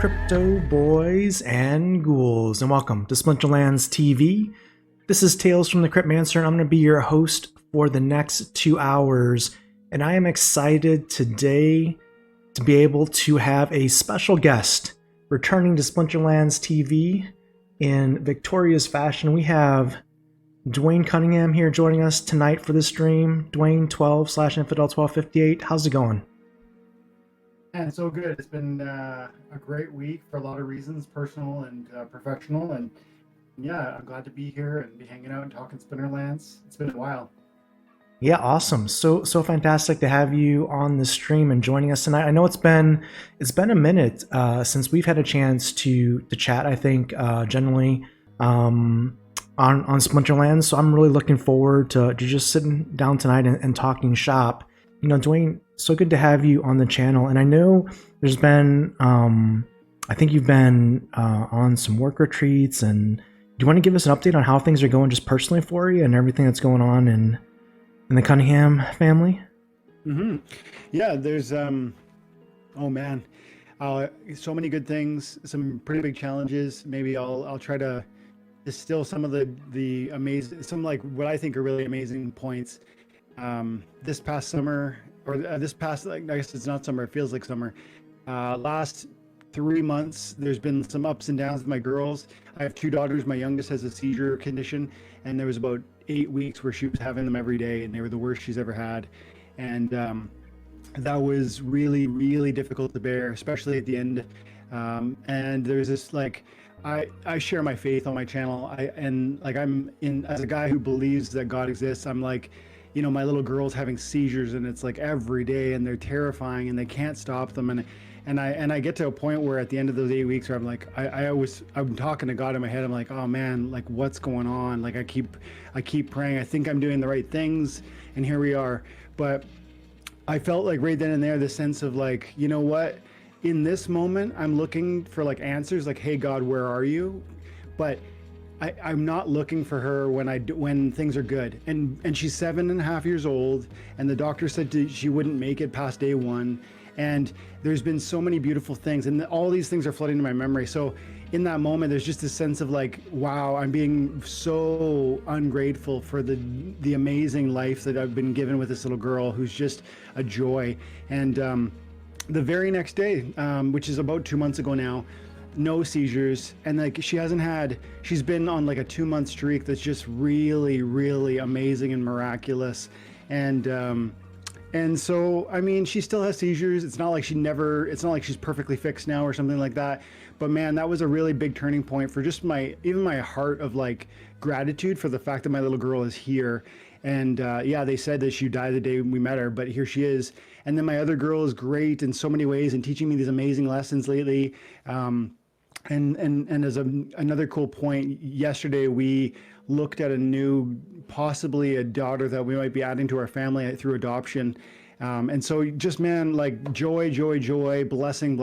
crypto boys and ghouls, and welcome to Splinterlands TV. This is Tales from the Cryptmancer, and I'm going to be your host for the next 2 hours, and I am excited today to be able to have a special guest returning to Splinterlands TV in victorious fashion. We have Dwayne Cunningham here joining us tonight for this stream. Dwayne 12/Infidel1258. How's it going? And so good. It's been a great week for a lot of reasons, personal and professional. And yeah, I'm glad to be here and be hanging out and talking Splinterlands. It's been a while. Yeah, awesome. So fantastic to have you on the stream and joining us tonight. I know it's been a minute since we've had a chance to chat. I think generally on Splinterlands. So I'm really looking forward to just sitting down tonight and talking shop. You know, Dwayne, so good to have you on the channel. And I know there's been, I think you've been on some work retreats. And do you want to give us an update on how things are going just personally for you and everything that's going on in the Cunningham family? Mm-hmm. Yeah, there's, oh man, so many good things, some pretty big challenges. Maybe I'll try to distill some of the amazing, some like what I think are really amazing points. This past summer, or this past, like, I guess it's not summer, it feels like summer. Last 3 months, there's been some ups and downs with my girls. I have 2 daughters. My youngest has a seizure condition, and there was about 8 weeks where she was having them every day, and they were the worst she's ever had. And that was really, really difficult to bear, especially at the end. And there's this, like, I share my faith on my channel. As a guy who believes that God exists, I'm like, you know, my little girl's having seizures, and it's like every day, and they're terrifying, and they can't stop them. And I get to a point where at the end of those 8 weeks where I'm like, I'm talking to God in my head. I'm like, oh man, like what's going on? Like I keep praying. I think I'm doing the right things, and here we are. But I felt like right then and there, the sense of like, you know what? In this moment, I'm looking for like answers, like, hey God, where are you? But I'm not looking for her when things are good. And she's 7.5 years old, and the doctor said she wouldn't make it past day 1. And there's been so many beautiful things, and all these things are flooding to my memory. So in that moment, there's just this sense of like, wow, I'm being so ungrateful for the amazing life that I've been given with this little girl who's just a joy. And the very next day, which is about 2 months ago now, no seizures, and like she's been on like a 2-month streak that's just really, really amazing and miraculous. And so, I mean, she still has seizures. It's not like it's not like she's perfectly fixed now or something like that. But man, that was a really big turning point for just even my heart of like gratitude for the fact that my little girl is here. And yeah, they said that she died the day we met her, but here she is. And then my other girl is great in so many ways and teaching me these amazing lessons lately. And as another cool point, yesterday we looked at possibly a daughter that we might be adding to our family through adoption. And so just, man, like joy, blessing,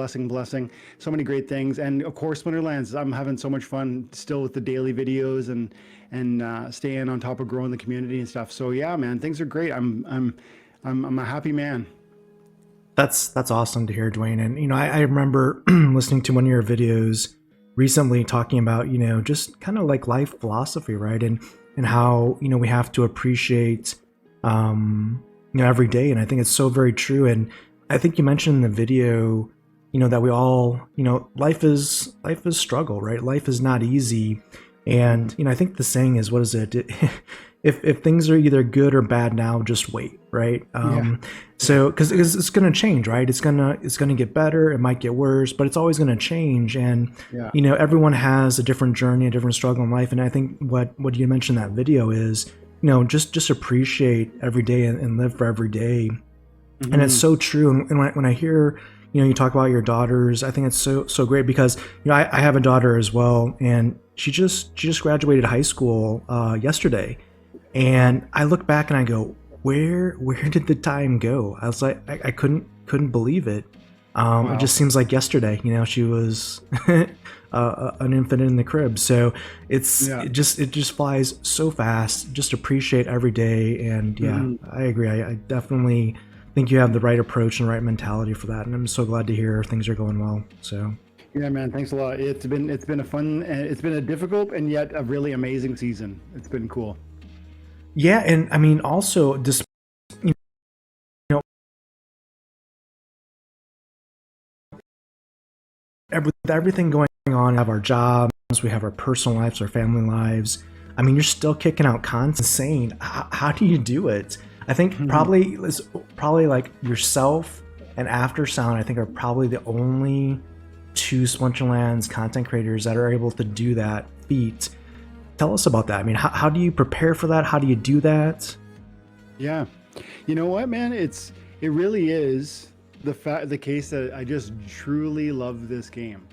so many great things. And of course, Splinterlands, I'm having so much fun still with the daily videos and staying on top of growing the community and stuff. So yeah, man, things are great. I'm a happy man. That's awesome to hear, Dwayne. And, you know, I remember listening to one of your videos recently talking about, you know, just kind of like life philosophy, right? And how, you know, we have to appreciate, you know, every day. And I think it's so very true. And I think you mentioned in the video, you know, that we all, you know, life is struggle, right? Life is not easy. And, you know, I think the saying is, what is it? If things are either good or bad now, just wait, right? Yeah. So, because it's going to change, right? It's gonna get better. It might get worse, but it's always going to change. And yeah, you know, everyone has a different journey, a different struggle in life. And I think what you mentioned in that video is, you know, just appreciate every day and live for every day. Mm-hmm. And it's so true. And when I hear, you know, you talk about your daughters, I think it's so great because, you know, I have a daughter as well, and she just graduated high school yesterday. And I look back and I go, where did the time go? I was like, I couldn't believe it. Wow. It just seems like yesterday, you know, she was an infant in the crib. So it just flies so fast. Just appreciate every day. And yeah, I agree. I definitely think you have the right approach and the right mentality for that. And I'm so glad to hear things are going well. So Yeah, man. Thanks a lot. It's been a fun, and it's been a difficult and yet a really amazing season. It's been cool. Yeah, and I mean, also, just you know, with everything going on, we have our jobs, we have our personal lives, our family lives. I mean, you're still kicking out content. Insane. How do you do it? I think probably like yourself and After Sound, I think are probably the only two Splinterlands content creators that are able to do that feat. Tell us about that. I mean, how do you prepare for that? How do you do that? Yeah. You know what, man? It really is the case that I just truly love this game.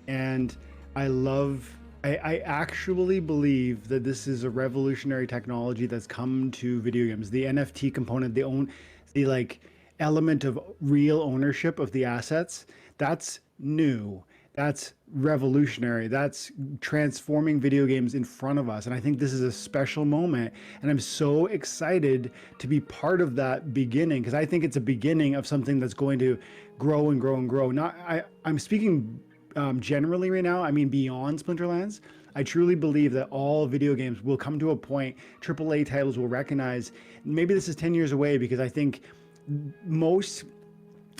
And I actually believe that this is a revolutionary technology that's come to video games. The NFT component, the like element of real ownership of the assets, that's new. That's revolutionary. That's transforming video games in front of us. And I think this is a special moment. And I'm so excited to be part of that beginning, because I think it's a beginning of something that's going to grow and grow and grow. I'm speaking generally right now. I mean, beyond Splinterlands. I truly believe that all video games will come to a point, AAA titles will recognize, maybe this is 10 years away, because most,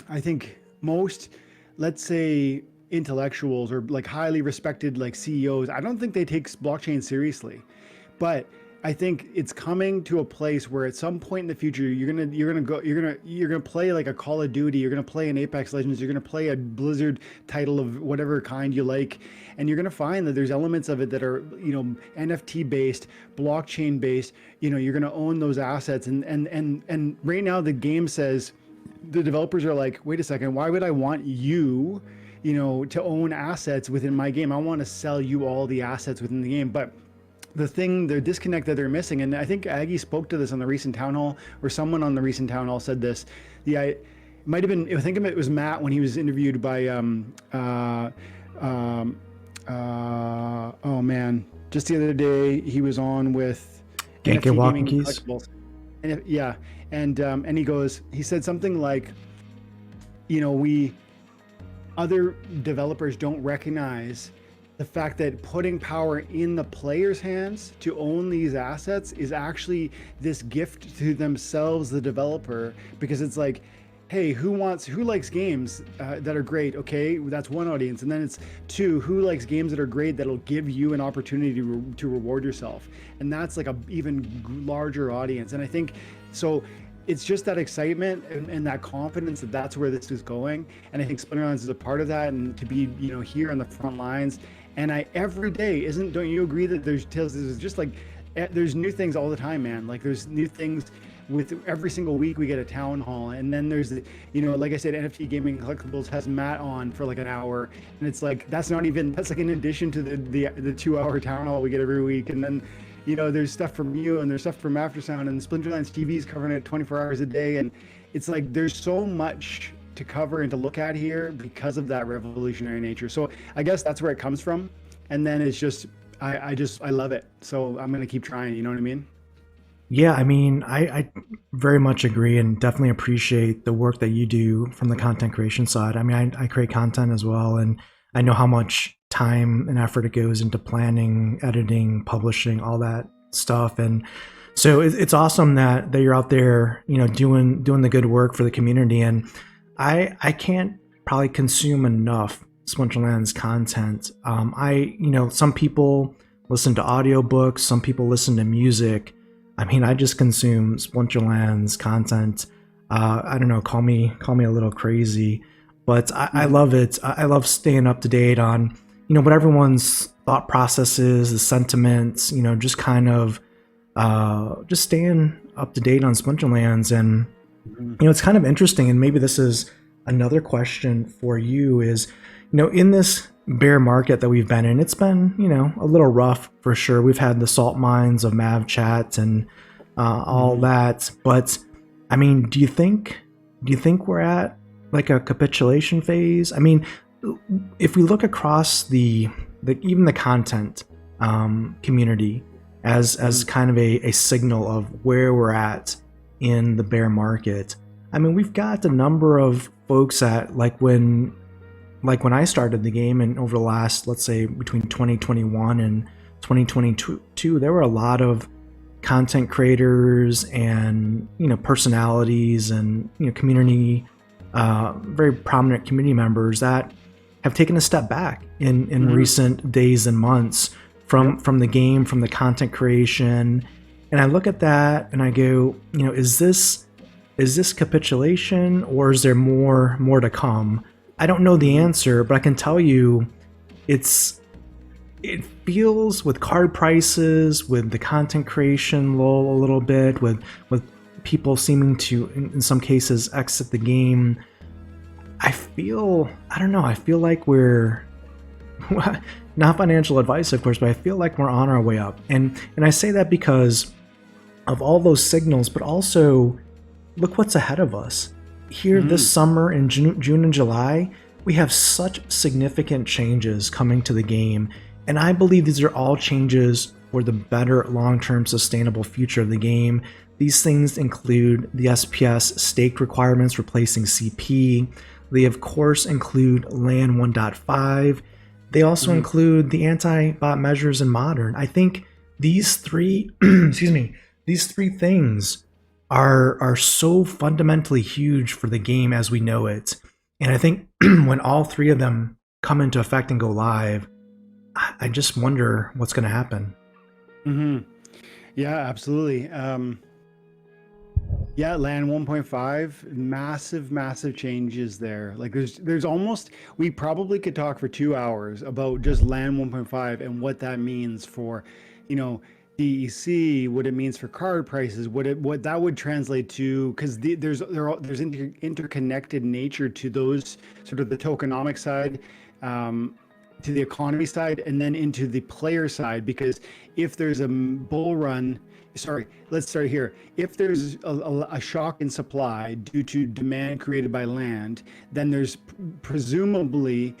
I think most, let's say, intellectuals or like highly respected like CEOs, I don't think they take blockchain seriously. But I think it's coming to a place where at some point in the future you're gonna play like a Call of Duty, you're gonna play an Apex Legends, you're gonna play a Blizzard title of whatever kind you like, and you're gonna find that there's elements of it that are, NFT based, blockchain based. You're gonna own those assets, and right now the game says, the developers are like, wait a second, why would I want you, to own assets within my game? I want to sell you all the assets within the game. But the disconnect that they're missing, and I think Aggie spoke to this on the recent town hall, or someone on the recent town hall said this. It might have been, I think it was Matt when he was interviewed by, oh man, just the other day he was on with Genki Walking Keys. And he said something like, other developers don't recognize the fact that putting power in the player's hands to own these assets is actually this gift to themselves, the developer, because it's like, hey, who likes games that are great? Okay, that's one audience. And then it's two, who likes games that are great that'll give you an opportunity to reward yourself? And that's like a even larger audience. And I think so. It's just that excitement and that confidence that that's where this is going. And I think Splinterlands is a part of that, and to be, here on the front lines. And every day, don't you agree that there's just like, there's new things all the time, man. Like there's new things with every single week we get a town hall. And then there's like I said, NFT Gaming Collectibles has Matt on for like an hour. And it's like, that's like in addition to the 2-hour town hall we get every week. And then, there's stuff from you and there's stuff from Aftersound, and Splinterlands TV is covering it 24 hours a day. And it's like, there's so much to cover and to look at here because of that revolutionary nature. So I guess that's where it comes from. And then it's just, I love it. So I'm going to keep trying, you know what I mean? Yeah, I mean, I very much agree and definitely appreciate the work that you do from the content creation side. I mean, I create content as well, and I know how much time and effort it goes into planning, editing, publishing, all that stuff. And so it's awesome that you're out there, doing the good work for the community. And I can't probably consume enough Splinterlands content. Some people listen to audiobooks, some people listen to music. I mean, I just consume Splinterlands content. I don't know, call me a little crazy, but I love it. I love staying up to date on, what everyone's thought processes, the sentiments, just kind of just staying up to date on Splinterlands. And, it's kind of interesting. And maybe this is another question for you is, in this bear market that we've been in, it's been, a little rough for sure. We've had the salt mines of Mav chat and all that. But I mean, do you think we're at like a capitulation phase? I mean, if we look across even the content community as kind of a signal of where we're at in the bear market, I mean, we've got a number of folks that, like, when like when I started the game, and over the last, let's say between 2021 and 2022, there were a lot of content creators and personalities and community, very prominent community members that have taken a step back in recent days and months from the game, from the content creation. And I look at that and I go, is this capitulation, or is there more to come? I don't know the answer, but I can tell you it feels, with card prices, with the content creation lull a little bit, with people seeming to, in some cases, exit the game. I feel like we're not financial advice, of course, but I feel like we're on our way up. And I say that because of all those signals, but also look what's ahead of us. Here this summer in June and July, we have such significant changes coming to the game. And I believe these are all changes for the better long-term sustainable future of the game. These things include the SPS stake requirements replacing CP. They of course include LAN 1.5. They also include the anti-bot measures in Modern. I think these three, these three things are so fundamentally huge for the game as we know it. And I think when all three of them come into effect and go live, I just wonder what's going to happen. Yeah, absolutely. Yeah, LAN 1.5, massive changes there. Like there's almost, we probably could talk for 2 hours about just LAN 1.5 and what that means for, DEC, what it means for card prices, what that would translate to, because there's interconnected nature to those, sort of the tokenomic side, to the economy side, and then into the player side. Because if there's a bull run, let's start here. If there's a shock in supply due to demand created by land, then there's presumably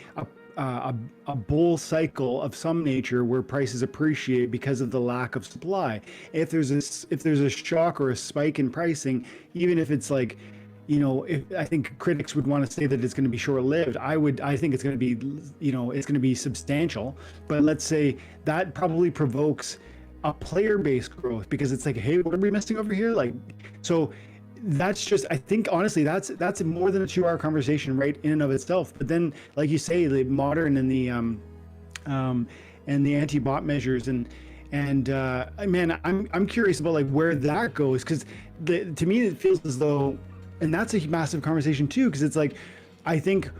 a bull cycle of some nature where prices appreciate because of the lack of supply. If there's a shock or a spike in pricing, even if it's like, I think critics would want to say that it's going to be short-lived. I think it's going to be, it's going to be substantial. But let's say that probably provokes a player-based growth, because it's like, hey, what are we missing over here? Like, so that's just, I think honestly, that's more than a 2-hour conversation right in and of itself. But then, like you say, the Modern and the anti-bot measures and man, I'm curious about like where that goes, because to me it feels as though, and that's a massive conversation too, because it's like, I think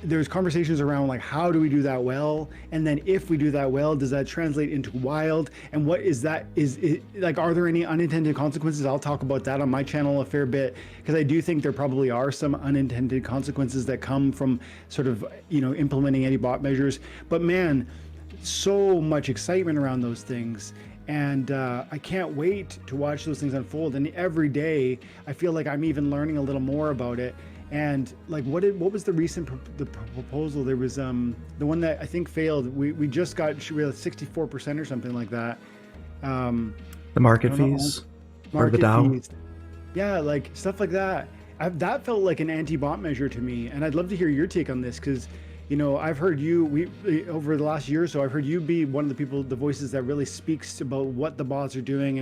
there's conversations around like, how do we do that well, and then if we do that well, does that translate into wild, and what is that, is it like, are there any unintended consequences? I'll talk about that on my channel a fair bit, because I do think there probably are some unintended consequences that come from sort of implementing anti-bot measures. But man, so much excitement around those things, and I can't wait to watch those things unfold. And every day I feel like I'm even learning a little more about it. And like, what was the recent proposal? There was the one that I think failed. We just got 64% or something like that. The market fees, or the DAO. Fees. Yeah, like stuff like that. That felt like an anti-bot measure to me, and I'd love to hear your take on this, because I've heard you, over the last year or so, I've heard you be one of the people, the voices that really speaks about what the bots are doing,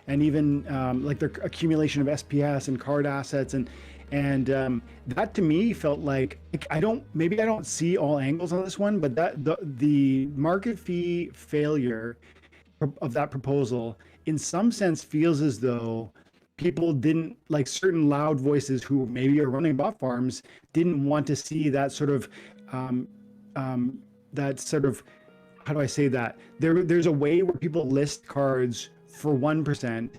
and even like their accumulation of SPS and card assets, and that to me felt like, I don't see all angles on this one, but that the market fee failure of that proposal in some sense feels as though people didn't, like certain loud voices who maybe are running bot farms, didn't want to see that sort of how do I say that? There's a way where people list cards for 1%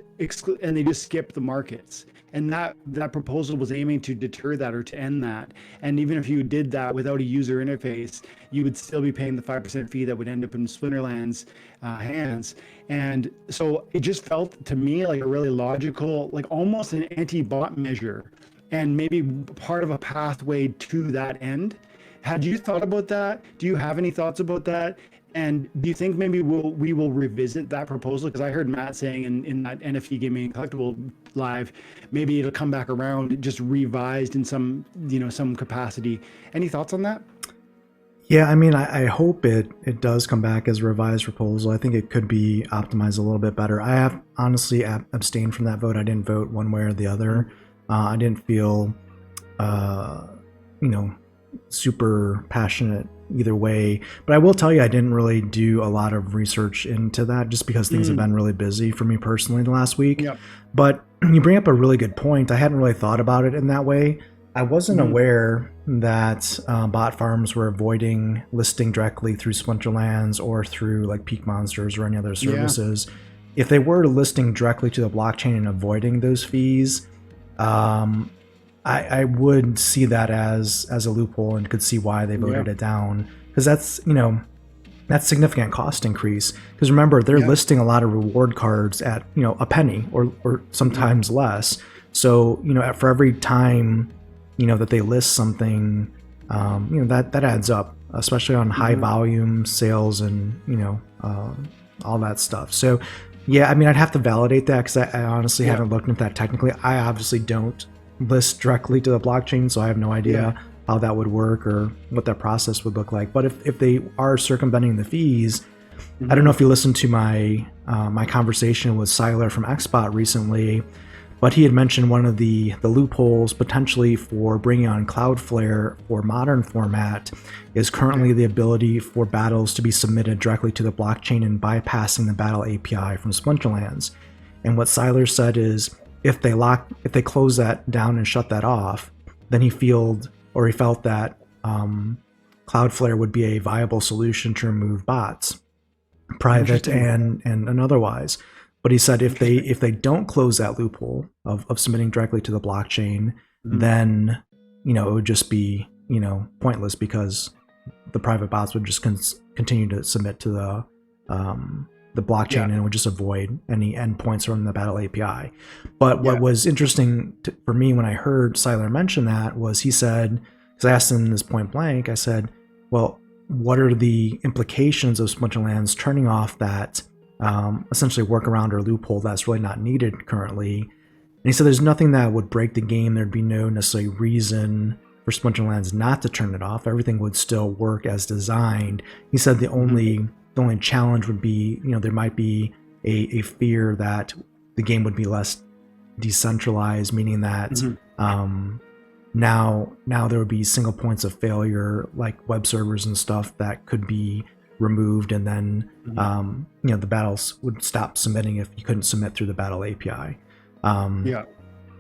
and they just skip the markets. And that proposal was aiming to deter that, or to end that. And even if you did that without a user interface, you would still be paying the 5% fee that would end up in Splinterlands hands. And so it just felt to me like a really logical, like almost an anti-bot measure, and maybe part of a pathway to that end. Had you thought about that? Do you have any thoughts about that? And do you think maybe we will revisit that proposal? Because I heard Matt saying in that NFT Gaming and Collectible live, maybe it'll come back around, just revised in some capacity. Any thoughts on that? Yeah, I mean, I hope it does come back as a revised proposal. I think it could be optimized a little bit better. I have honestly abstained from that vote. I didn't vote one way or the other. I didn't feel, uh, you know, super passionate either way. But I will tell you, I didn't really do a lot of research into that just because things have been really busy for me personally the last week. Yep. But you bring up a really good point. I hadn't really thought about it in that way. I wasn't aware that bot farms were avoiding listing directly through Splinterlands or through like Peak Monsters or any other services. If they were listing directly to the blockchain and avoiding those fees, I would see that as a loophole and could see why they voted it down, because that's, you know, that's significant cost increase. Because remember, they're listing a lot of reward cards at, you know, a penny or sometimes less. So, you know, for every time, you know, that they list something, you know, that adds up, especially on high volume sales and, you know, all that stuff. So yeah, I mean, I'd have to validate that because I honestly haven't looked into that technically. I obviously don't list directly to the blockchain, so I have no idea how that would work or what that process would look like. But if they are circumventing the fees, I don't know if you listened to my my conversation with Siler from Xbot recently, but he had mentioned one of the loopholes potentially for bringing on Cloudflare for modern format is currently the ability for battles to be submitted directly to the blockchain and bypassing the battle API from Splinterlands. And what Siler said is if they close that down and shut that off, then he felt that Cloudflare would be a viable solution to remove bots, private and otherwise. But he said if they don't close that loophole of submitting directly to the blockchain, then, you know, it would just be, you know, pointless because the private bots would just continue to submit to the blockchain and it would just avoid any endpoints from the battle API. But what was interesting for me when I heard Siler mention that was he said, because I asked him this point blank, I said, well, what are the implications of Splinterlands turning off that essentially workaround or loophole that's really not needed currently? And he said there's nothing that would break the game. There'd be no necessary reason for Splinterlands not to turn it off. Everything would still work as designed. He said the only challenge would be, you know, there might be a fear that the game would be less decentralized, meaning that now there would be single points of failure like web servers and stuff that could be removed, and then you know, the battles would stop submitting if you couldn't submit through the battle API.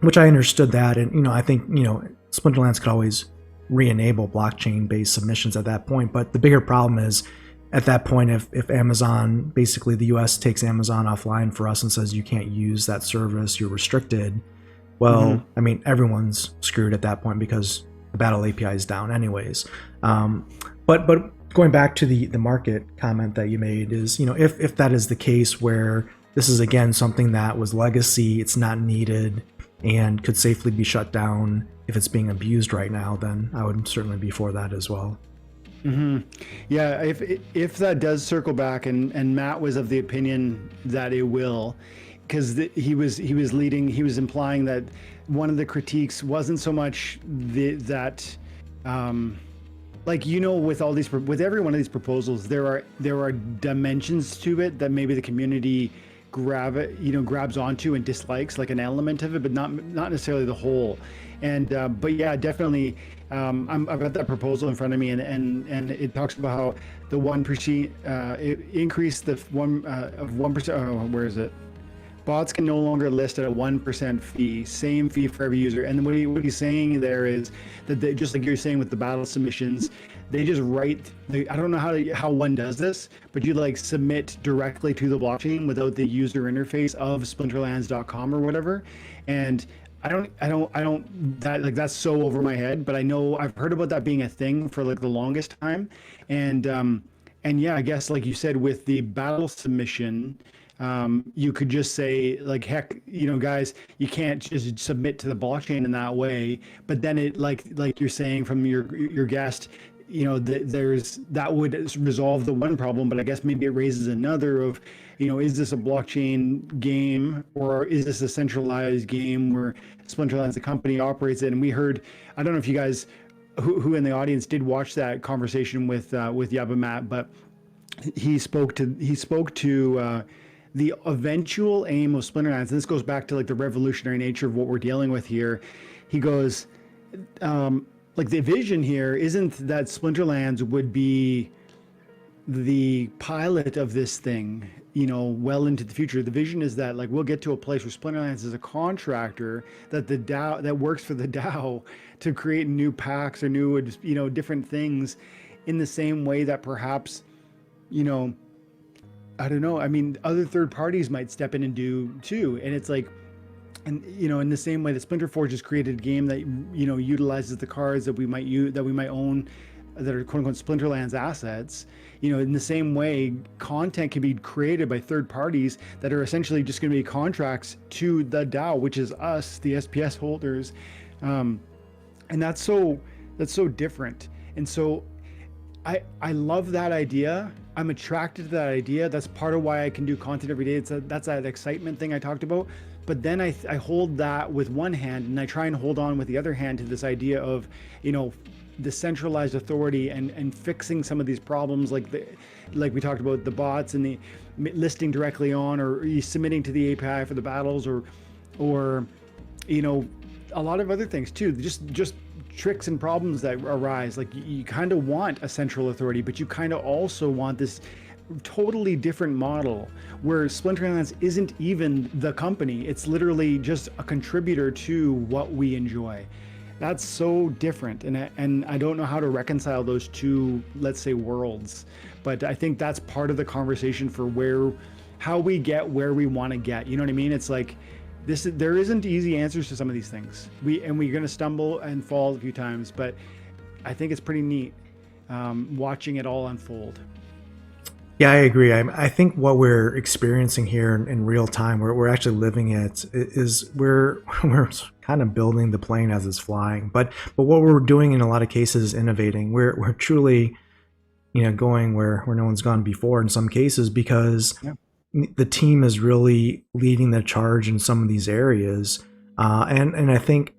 Which I understood that, and you know, I think, you know, Splinterlands could always re-enable blockchain-based submissions at that point. But the bigger problem is at that point, if Amazon, basically the US takes Amazon offline for us and says you can't use that service, you're restricted. Well, I mean, everyone's screwed at that point because the battle API is down anyways. But going back to the market comment that you made is, you know, if that is the case where this is again something that was legacy, it's not needed and could safely be shut down if it's being abused right now, then I would certainly be for that as well. Yeah, if that does circle back, and Matt was of the opinion that it will, because he was implying that one of the critiques wasn't so much that like, you know, with every one of these proposals, there are dimensions to it that maybe the community grabs onto and dislikes, like an element of it, but not necessarily the whole. And but yeah, definitely, I've got that proposal in front of me, and it talks about how the 1% it increased the 1%. Oh, where is it? Bots can no longer list at a 1% fee, same fee for every user. And what he's saying there is that they, just like you're saying with the battle submissions, they just write. I don't know how one does this, but you like submit directly to the blockchain without the user interface of Splinterlands.com or whatever. And I don't that's so over my head, but I know I've heard about that being a thing for like the longest time. And yeah, I guess like you said with the battle submission, you could just say like, heck, you know, guys, you can't just submit to the blockchain in that way. But then it like you're saying from your guest, you know, that would resolve the one problem, but I guess maybe it raises another of, you know, is this a blockchain game or is this a centralized game where Splinterlands, the company, operates it? And we heard, I don't know if you guys who in the audience did watch that conversation with Yabamat, but he spoke to the eventual aim of Splinterlands. And this goes back to like the revolutionary nature of what we're dealing with here. He goes, like the vision here isn't that Splinterlands would be the pilot of this thing, you know, well into the future. The vision is that like we'll get to a place where Splinterlands is a contractor that the DAO that works for the DAO to create new packs or new, you know, different things in the same way that perhaps, you know, I don't know. I mean, other third parties might step in and do too. And it's like, and you know, in the same way that Splinter Forge has created a game that, you know, utilizes the cards that we might use, that we might own, that are quote unquote Splinterlands assets, you know, in the same way, content can be created by third parties that are essentially just going to be contracts to the DAO, which is us, the SPS holders. And that's so different. And so I love that idea. I'm attracted to that idea. That's part of why I can do content every day. That's that excitement thing I talked about. But then I hold that with one hand and I try and hold on with the other hand to this idea of, you know, the centralized authority and fixing some of these problems, like we talked about the bots and the listing directly on, or submitting to the API for the battles, or you know, a lot of other things too. Just tricks and problems that arise. Like you kind of want a central authority, but you kind of also want this totally different model where Splinterlands isn't even the company. It's literally just a contributor to what we enjoy. That's so different, and I don't know how to reconcile those two, let's say, worlds. But I think that's part of the conversation for how we get where we want to get. You know what I mean? It's like there isn't easy answers to some of these things. We're going to stumble and fall a few times, but I think it's pretty neat watching it all unfold. Yeah, I agree. I think what we're experiencing here in real time, we're actually living it, is we're kind of building the plane as it's flying. But what we're doing in a lot of cases is innovating. We're truly, you know, going where no one's gone before in some cases, because the team is really leading the charge in some of these areas. And I think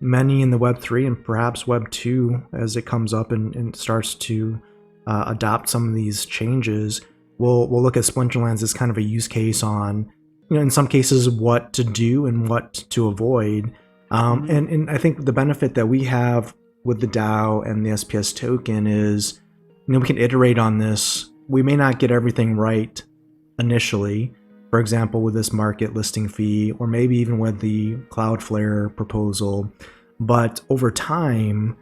many in the Web3 and perhaps Web2, as it comes up and starts to adopt some of these changes, we'll look at Splinterlands as kind of a use case on, you know, in some cases what to do and what to avoid. And I think the benefit that we have with the DAO and the SPS token is, you know, we can iterate on this. We may not get everything right initially, for example, with this market listing fee, or maybe even with the Cloudflare proposal, but over time,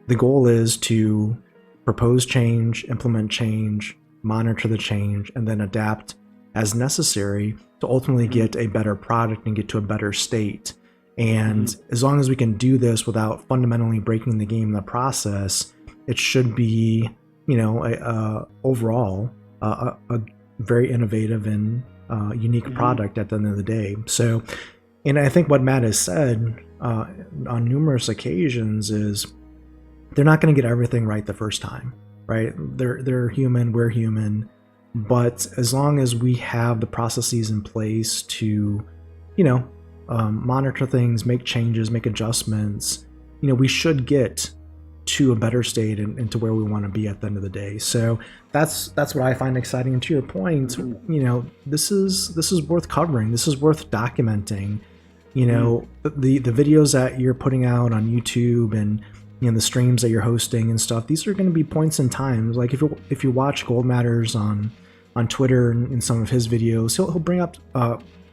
the goal is to propose change, implement change, monitor the change, and then adapt as necessary to ultimately get a better product and get to a better state. And as long as we can do this without fundamentally breaking the game in the process, it should be, you know, overall a very innovative and unique product at the end of the day. So, and I think what Matt has said on numerous occasions is, they're not going to get everything right the first time, right? They're human, we're human, but as long as we have the processes in place to, you know, monitor things, make changes, make adjustments, you know, we should get to a better state and to where we want to be at the end of the day. So that's what I find exciting. And to your point, you know, this is worth covering. This is worth documenting. You know, the videos that you're putting out on YouTube and, you know, the streams that you're hosting and stuff, these are going to be points in time. Like if you watch Gold Matters on Twitter and in some of his videos, he'll bring up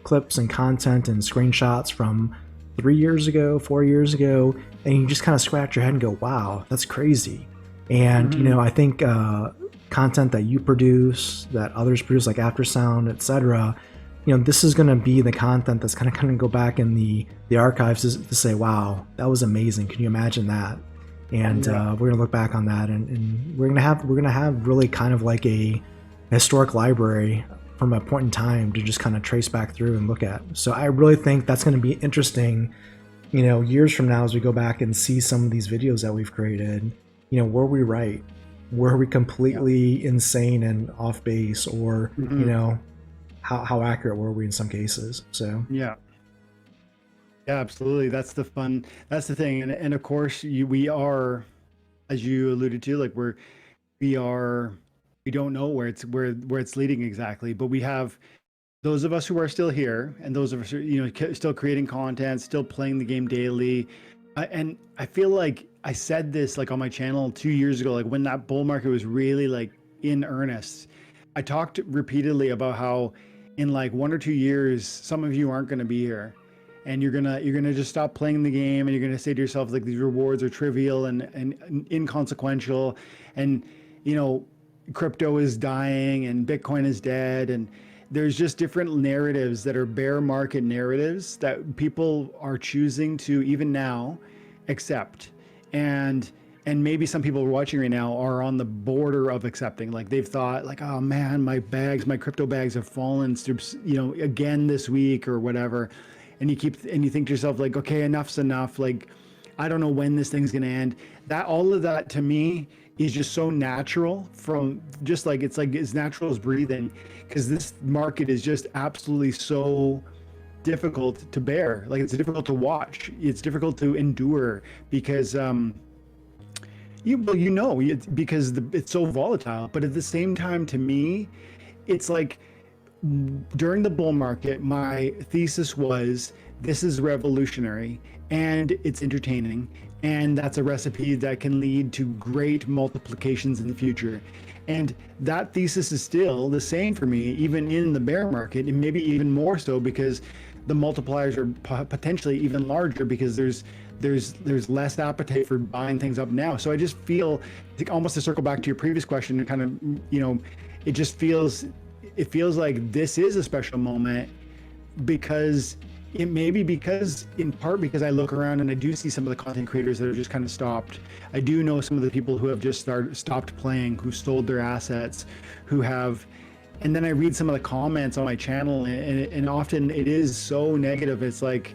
clips and content and screenshots from 3 years ago, 4 years ago, and you just kind of scratch your head and go, wow, that's crazy. And you know, I think content that you produce, that others produce, like Aftersound, etc., you know, this is going to be the content that's kind of go back in the archives to say, wow, that was amazing. Can you imagine that? And we're gonna look back on that, and we're gonna have really kind of like a historic library from a point in time to just kind of trace back through and look at. So I really think that's going to be interesting, you know, years from now as we go back and see some of these videos that we've created. You know, were we right? Were we completely insane and off base, or you know, how accurate were we in some cases? So yeah, absolutely. That's the fun. That's the thing. And of course, we are as you alluded to, like we don't know where it's leading exactly, but we have those of us who are still here, and those of us who are, still creating content, still playing the game daily. And I feel like I said this like on my channel 2 years ago, like when that bull market was really like in earnest. I talked repeatedly about how in like 1 or 2 years, some of you aren't going to be here, and you're gonna just stop playing the game, and you're gonna say to yourself like these rewards are trivial and inconsequential, and crypto is dying and Bitcoin is dead, and there's just different narratives that are bear market narratives that people are choosing to even now accept. And maybe some people watching right now are on the border of accepting. Like they've thought like, oh man, my crypto bags have fallen, again this week or whatever. And you think to yourself like, okay, enough's enough. Like, I don't know when this thing's going to end. All of that to me is just so natural, from just like, it's like as natural as breathing, because this market is just absolutely so difficult to bear. Like it's difficult to watch. It's difficult to endure because, because it's so volatile. But at the same time, to me, it's like during the bull market, my thesis was this is revolutionary and it's entertaining, and that's a recipe that can lead to great multiplications in the future. And that thesis is still the same for me, even in the bear market, and maybe even more so because the multipliers are potentially even larger because there's less appetite for buying things up now. So I just feel, I think, almost to circle back to your previous question, and kind of, it feels like this is a special moment because in part because I look around and I do see some of the content creators that have just kind of stopped. I do know some of the people who have just stopped playing, who sold their assets, and then I read some of the comments on my channel, and often it is so negative. It's like,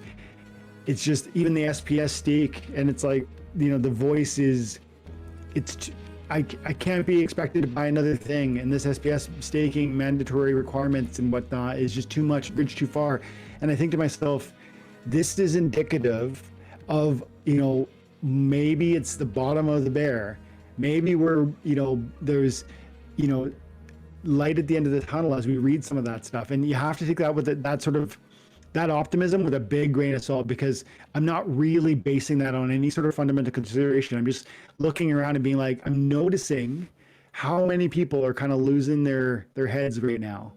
it's just even the SPS stake, and it's like, the voice is, I can't be expected to buy another thing, and this SPS staking mandatory requirements and whatnot is just too much, bridge too far. And I think to myself, this is indicative of, maybe it's the bottom of the bear. Maybe there's, light at the end of the tunnel as we read some of that stuff. And you have to take that with that optimism with a big grain of salt, because I'm not really basing that on any sort of fundamental consideration. I'm just looking around and being like, I'm noticing how many people are kind of losing their heads right now.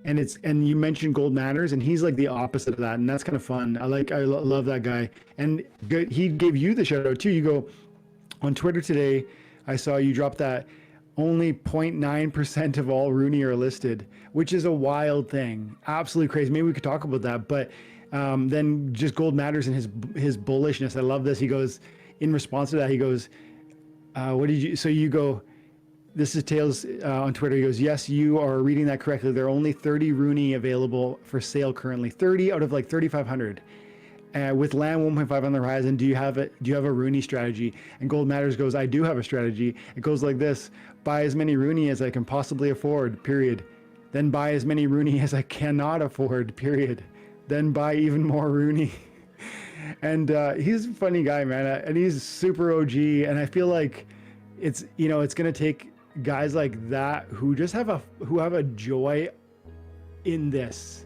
And you mentioned Gold Matters, and he's like the opposite of that, and that's kind of fun. I love that guy. And he gave you the shout out too. You go on Twitter today, I saw you drop that only 0.9% of all Rooney are listed, which is a wild thing. Absolutely crazy. Maybe we could talk about that. But then just Gold Matters and his bullishness. I love this. He goes, in response to that, he goes, you go, this is Tails on Twitter. He goes, yes, you are reading that correctly. There are only 30 Rooney available for sale currently. 30 out of like 3,500. With land 1.5 on the horizon, do you have a Rooney strategy? And Gold Matters goes, I do have a strategy. It goes like this: buy as many Rooney as I can possibly afford, period. Then buy as many Rooney as I cannot afford, period. Then buy even more Rooney. And he's a funny guy, man. And he's super OG. And I feel like it's going to take guys like that who just have a joy in this,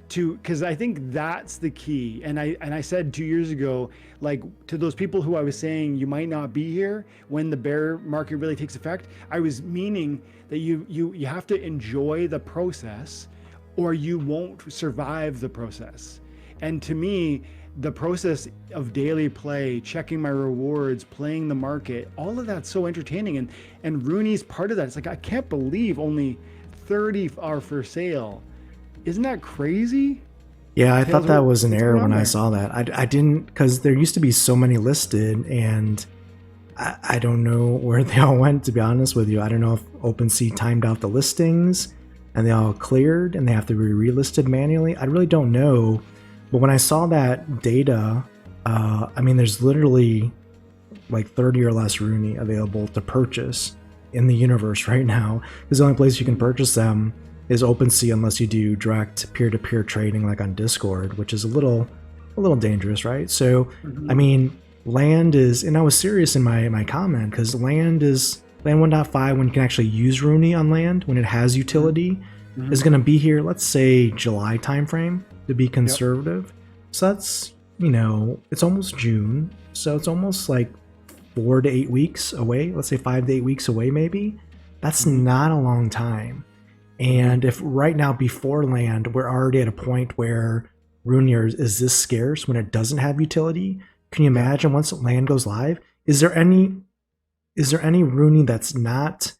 because I think that's the key. And I said 2 years ago, like, to those people who I was saying you might not be here when the bear market really takes effect, I was meaning that you have to enjoy the process, or you won't survive the process. And to me, the process of daily play, checking my rewards, playing the market, all of that's so entertaining. And Rooney's part of that. It's like, I can't believe only 30 are for sale. Isn't that crazy? Yeah, I thought that was an error when I saw that. I didn't, because there used to be so many listed, and I don't know where they all went, to be honest with you. I don't know if OpenSea timed out the listings and they all cleared and they have to be relisted manually. I really don't know. But when I saw that data, there's literally like 30 or less Rooney available to purchase in the universe right now, because the only place you can purchase them is OpenSea, unless you do direct peer-to-peer trading like on Discord, which is a little dangerous, right? So, land is, and I was serious in my comment, because land 1.5, when you can actually use Rooney on land, when it has utility, is going to be here, let's say July timeframe, to be conservative. So that's, it's almost June. So it's almost like 4 to 8 weeks away. Let's say 5 to 8 weeks away, maybe. That's not a long time. And if right now before land, we're already at a point where Rooney is this scarce when it doesn't have utility, can you imagine once land goes live? Is there any Rooney that's not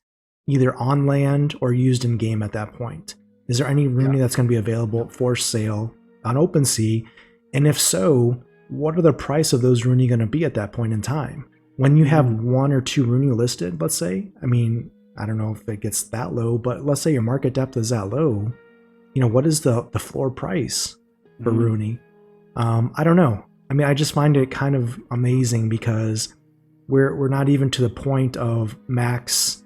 either on land or used in game at that point? Is there any Rooney that's going to be available for sale on OpenSea? And if so, what are the price of those Rooney going to be at that point in time? When you have 1 or 2 Rooney listed, let's say, I mean, I don't know if it gets that low, but let's say your market depth is that low, what is the floor price for Rooney? I don't know. I mean, I just find it kind of amazing because we're not even to the point of max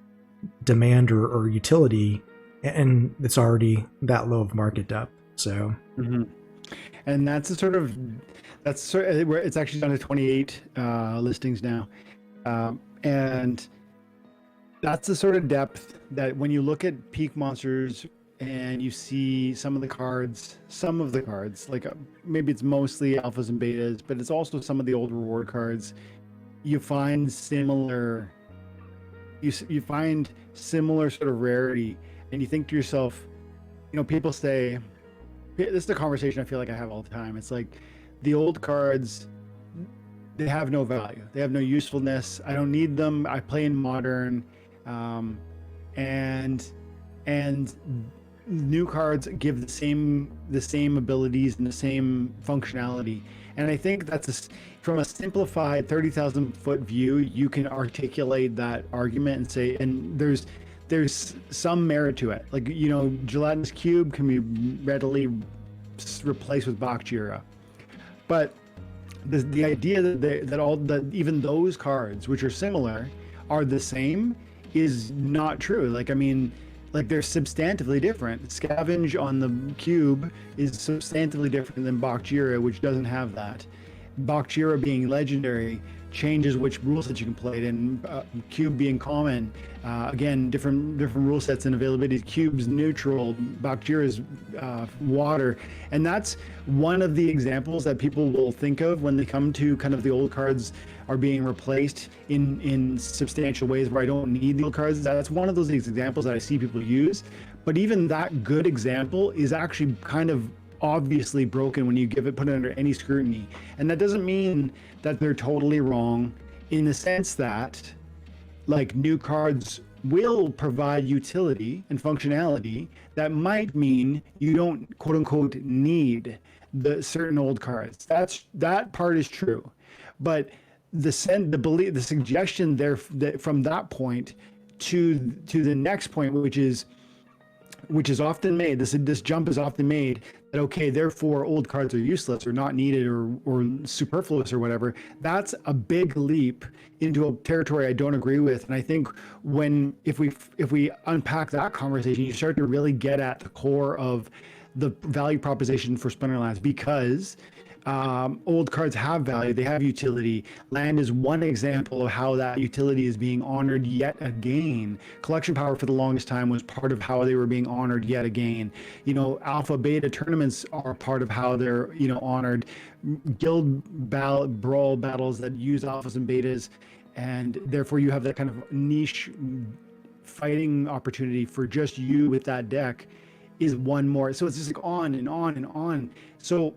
demand or utility, and it's already that low of market depth. So, and that's it's actually down to 28 listings now, and that's the sort of depth that when you look at peak monsters and you see some of the cards, like maybe it's mostly alphas and betas, but it's also some of the old reward cards. You find similar sort of rarity, and you think to yourself, people say, this is the conversation I feel like I have all the time. It's like the old cards, they have no value, they have no usefulness. I don't need them. I play in modern, and new cards give the same abilities and the same functionality. And I think that's from a simplified 30,000 foot view, you can articulate that argument and say, and there's some merit to it. Like, Gelatinous Cube can be readily replaced with Bach Jira. But the idea that even those cards, which are similar, are the same is not true. Like, I mean, they're substantively different. Scavenge on the cube is substantively different than Bach Jira, which doesn't have that. Bach Jira being legendary changes which rule sets you can play it in. Cube being common, again, different rule sets and availability. Cube's neutral, Bach Jira's water, and that's one of the examples that people will think of when they come to kind of the old cards are being replaced in substantial ways where I don't need the old cards. That's one of those examples that I see people use. But even that good example is actually kind of obviously broken when you put it under any scrutiny. And that doesn't mean that they're totally wrong, in the sense that, like, new cards will provide utility and functionality that might mean you don't quote unquote need the certain old cards. That part is true. But the suggestion there that from that point to the next point, which is often made, this jump is often made, that okay, therefore old cards are useless or not needed or superfluous or whatever. That's a big leap into a territory I don't agree with. And I think if we unpack that conversation, you start to really get at the core of the value proposition for Splinterlands, because old cards have value, they have utility. Land is one example of how that utility is being honored yet again. Collection power for the longest time was part of how they were being honored yet again. Alpha beta tournaments are part of how they're honored. Guild brawl battles that use alphas and betas, and therefore you have that kind of niche fighting opportunity for just you with that deck is one more. So it's just like on and on and on. So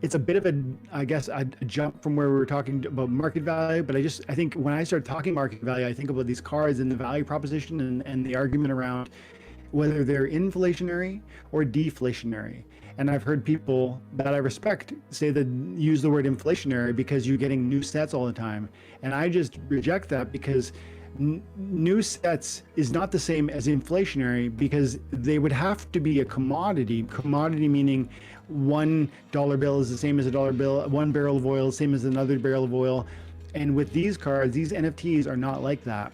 it's a bit of a jump from where we were talking about market value, but I think when I start talking market value, I think about these cards and the value proposition and the argument around whether they're inflationary or deflationary. And I've heard people that I respect use the word inflationary because you're getting new sets all the time. And I just reject that, because new sets is not the same as inflationary, because they would have to be a commodity meaning $1 bill is the same as $1 bill, one barrel of oil is the same as another barrel of oil. And with these cards, these NFTs are not like that.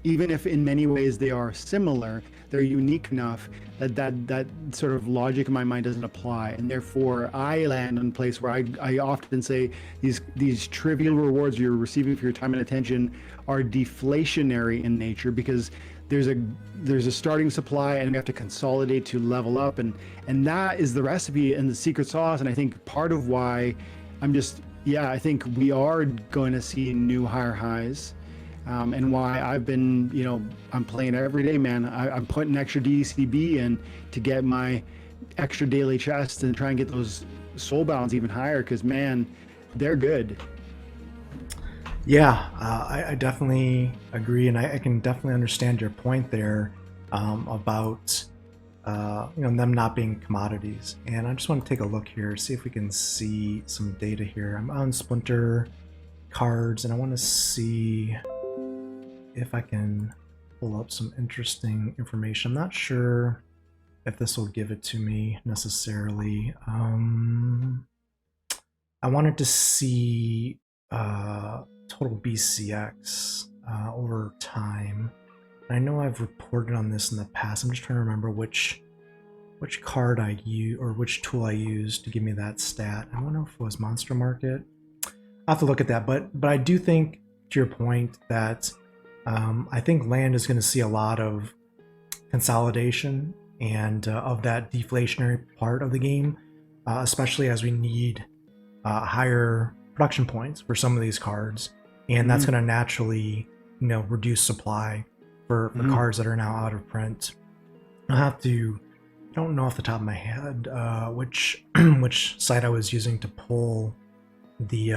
Even if in many ways they are similar, they're unique enough that sort of logic in my mind doesn't apply, and therefore I land in a place where I often say these trivial rewards you're receiving for your time and attention are deflationary in nature, because there's a starting supply and we have to consolidate to level up, and that is the recipe and the secret sauce. And I think part of why I think we are going to see new higher highs, and why I've been, I'm playing every day, man. I'm putting extra DCB in to get my extra daily chest and try and get those Soulbounds even higher, because man, they're good. Yeah, I definitely agree, and I can definitely understand your point there about them not being commodities. And I just want to take a look here, see if we can see some data here. I'm on Splinter cards, and I want to see if I can pull up some interesting information. I'm not sure if this will give it to me necessarily. I wanted to see total BCX over time. I know I've reported on this in the past. I'm just trying to remember which card I use or which tool I used to give me that stat. I wonder if it was Monster Market. I'll have to look at that, but I do think, to your point, that I think land is going to see a lot of consolidation and of that deflationary part of the game, especially as we need higher production points for some of these cards, and that's going to naturally, reduce supply for cards that are now out of print. I don't know off the top of my head which site I was using to pull the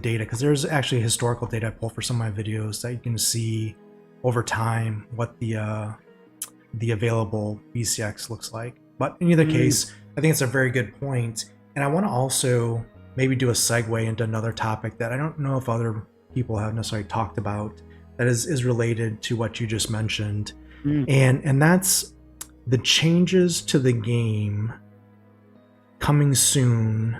data, because there's actually historical data I pull for some of my videos that you can see over time what the available BCX looks like. But in either case, I think it's a very good point, and I want to also maybe do a segue into another topic that I don't know if other people have necessarily talked about, that is related to what you just mentioned, and that's the changes to the game coming soon,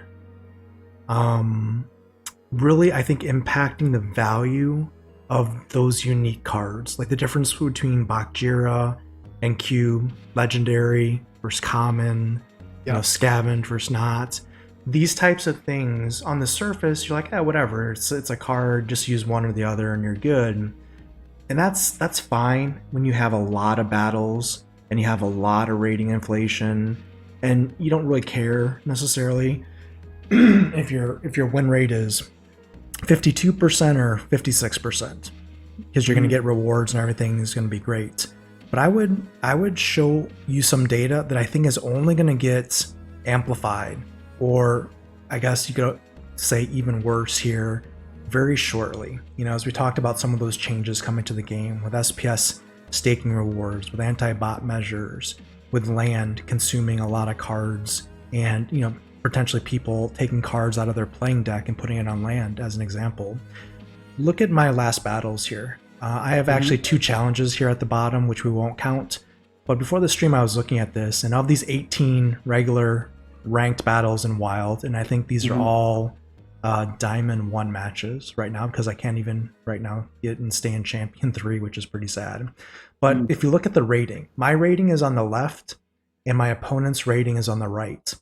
really, I think, impacting the value of those unique cards, like the difference between Bakjira and Cube, legendary versus common, scavenge versus not. These types of things, on the surface, you're like, whatever, it's a card, just use one or the other and you're good. And that's fine when you have a lot of battles and you have a lot of rating inflation and you don't really care necessarily if your win rate is 52% or 56%, because you're going to get rewards and everything is going to be great. But I would show you some data that I think is only going to get amplified, or I guess you could say even worse here, very shortly. As we talked about some of those changes coming to the game with SPS staking rewards, with anti-bot measures, with land consuming a lot of cards, and potentially people taking cards out of their playing deck and putting it on land, as an example. Look at my last battles here. I have actually 2 challenges here at the bottom, which we won't count. But before the stream, I was looking at this, and of these 18 regular ranked battles in Wild, and I think these are all Diamond 1 matches right now, because I can't even right now get and stay in Champion 3, which is pretty sad. But if you look at the rating, my rating is on the left and my opponent's rating is on the right.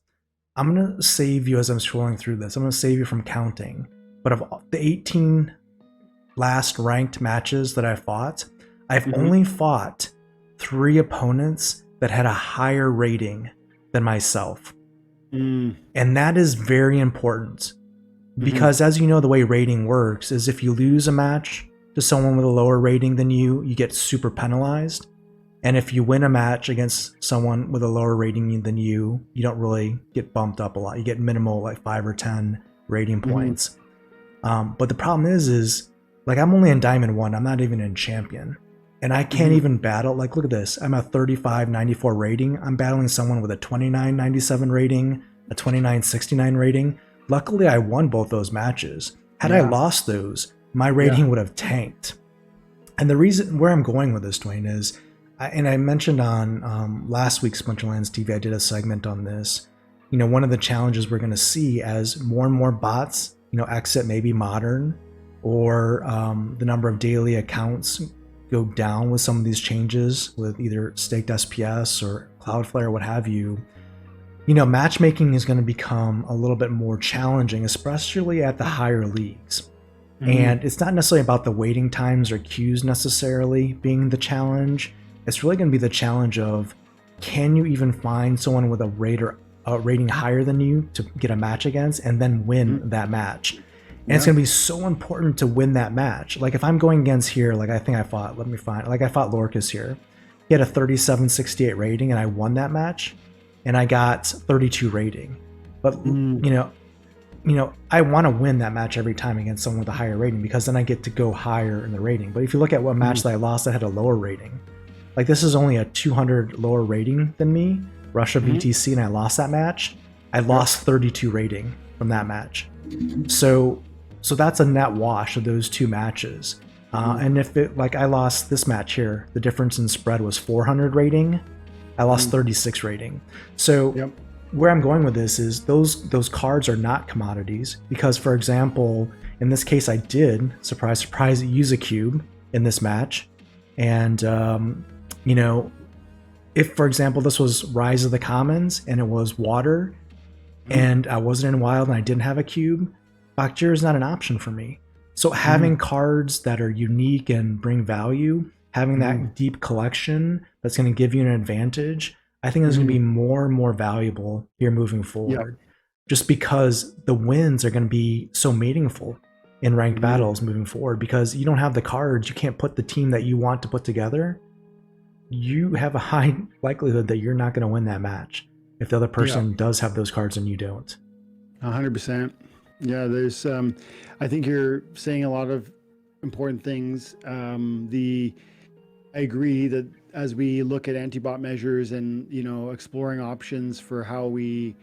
I'm going to save you, as I'm scrolling through this, I'm going to save you from counting. But of the 18 last ranked matches that I fought, I've only fought 3 opponents that had a higher rating than myself. And that is very important, because as you know, the way rating works is if you lose a match to someone with a lower rating than you get super penalized. And if you win a match against someone with a lower rating than you don't really get bumped up a lot. You get minimal, like 5 or 10 rating points. But the problem is like, I'm only in Diamond 1. I'm not even in Champion. And I can't even battle. Like, look at this. I'm a 3594 rating. I'm battling someone with a 2997 rating, a 2969 rating. Luckily, I won both those matches. Had I lost those, my rating would have tanked. And the reason where I'm going with this, Dwayne, is, and I mentioned on last week's Splinterlands TV, I did a segment on this. One of the challenges we're going to see as more and more bots, exit maybe Modern, or the number of daily accounts go down with some of these changes with either staked SPS or Cloudflare or what have you, you know, matchmaking is going to become a little bit more challenging, especially at the higher leagues. And it's not necessarily about the waiting times or queues necessarily being the challenge. It's really going to be the challenge of, can you even find someone with a rating higher than you to get a match against and then win that match? And it's going to be so important to win that match. Like if I'm going against here, like I think I fought, let me find, like I fought Lorcas here. He had a 3768 rating and I won that match and I got 32 rating. But you know, I want to win that match every time against someone with a higher rating because then I get to go higher in the rating. But if you look at what match that I lost, I had a lower rating. Like this is only a 200 lower rating than me, Russia BTC, and I lost that match. I lost 32 rating from that match. So that's a net wash of those two matches. And if it, like I lost this match here, the difference in spread was 400 rating. I lost 36 rating. So where I'm going with this is those cards are not commodities because, for example, in this case, I did, surprise, surprise, use a cube in this match. And, you know, if, for example, this was Rise of the Commons and it was water and I wasn't in wild and I didn't have a cube, Baktir is not an option for me. So having cards that are unique and bring value, having that deep collection that's going to give you an advantage, I think is going to be more and more valuable here moving forward. Just because the wins are going to be so meaningful in ranked battles moving forward, because you don't have the cards, you can't put the team that you want to put together. You have a high likelihood that you're not going to win that match if the other person does have those cards and you don't. 100%. Yeah, there's I think you're saying a lot of important things. I agree that as we look at anti-bot measures and, you know, exploring options for how we,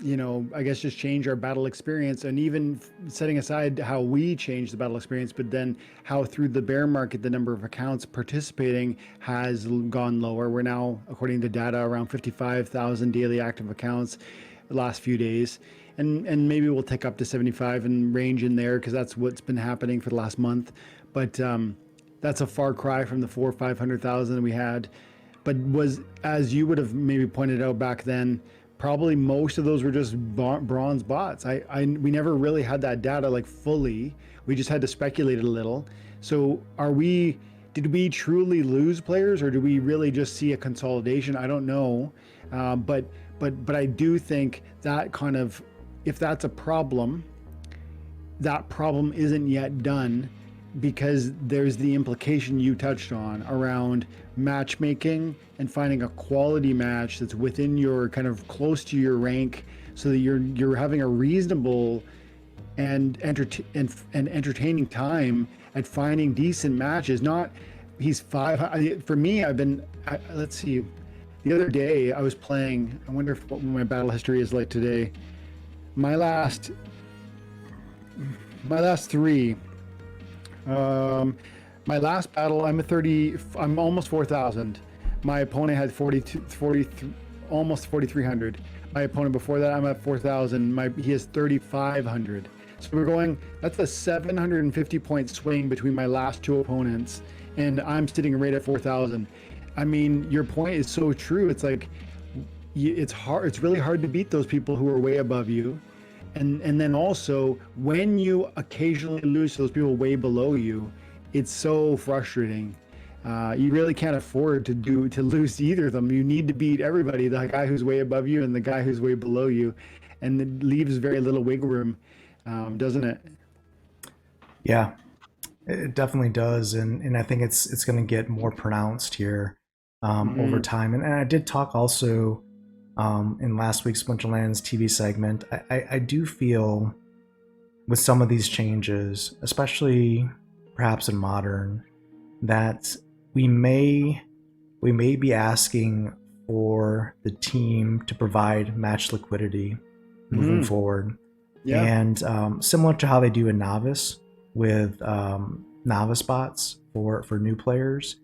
you know, I guess just change our battle experience, and even setting aside how we change the battle experience, but then how through the bear market, the number of accounts participating has gone lower. We're now, according to data, around 55,000 daily active accounts the last few days. And maybe we'll take up to 75 and range in there because that's what's been happening for the last month. But that's a far cry from the 400,000 or 500,000 we had. But was, as you would have maybe pointed out back then, probably most of those were just bronze bots. We never really had that data like fully. We just had to speculate a little. So did we truly lose players, or do we really just see a consolidation? I don't know. But I do think that kind of, if that's a problem, that problem isn't yet done, because there's the implication you touched on around matchmaking and finding a quality match that's within your kind of close to your rank, so that you're having a reasonable and entertaining time at finding decent matches. Not he's for me, let's see, the other day I was playing, I wonder what my battle history is like today. My last three, my last battle, I'm almost 4,000. My opponent had 43, almost 4,300. My opponent before that, I'm at 4,000. He has 3,500. So we're going, that's a 750 point swing between my last two opponents, and I'm sitting right at 4,000. I mean, your point is so true. It's like, it's really hard to beat those people who are way above you. And then also, when you occasionally lose to those people way below you, it's so frustrating. You really can't afford to lose to either of them. You need to beat everybody, the guy who's way above you and the guy who's way below you. And it leaves very little wiggle room, doesn't it? Yeah, it definitely does. And I think it's going to get more pronounced here over time. And I did talk also in last week's Splinterlands TV segment. I do feel with some of these changes, especially perhaps in modern, that we may be asking for the team to provide match liquidity moving forward. Yeah. And similar to how they do in Novice with Novice bots for new players.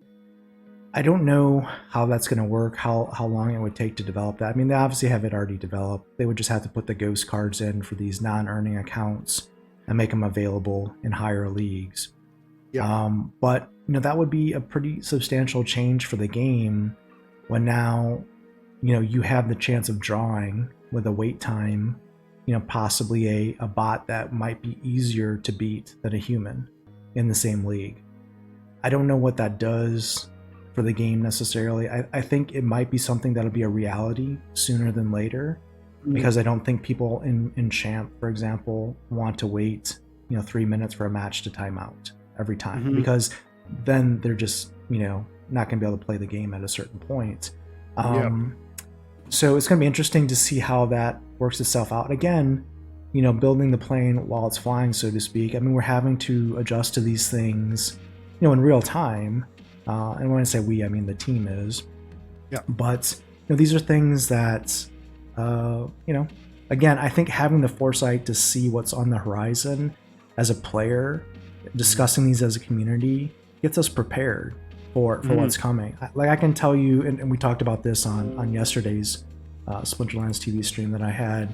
I don't know how that's going to work, how long it would take to develop that. I mean, they obviously have it already developed. They would just have to put the ghost cards in for these non-earning accounts and make them available in higher leagues. Yeah. But that would be a pretty substantial change for the game when now you have the chance of drawing with a wait time, possibly a bot that might be easier to beat than a human in the same league. I don't know what that does for the game necessarily. I think it might be something that'll be a reality sooner than later, because I don't think people in Champ, for example, want to wait 3 minutes for a match to time out every time, because then they're just not going to be able to play the game at a certain point. So it's going to be interesting to see how that works itself out. Again, building the plane while it's flying, so to speak. I mean, we're having to adjust to these things, in real time. And when I say we, I mean the team is. Yeah. But these are things that, again, I think having the foresight to see what's on the horizon as a player, discussing these as a community, gets us prepared for what's coming. Like I can tell you, and we talked about this on yesterday's Splinterlands TV stream that I had.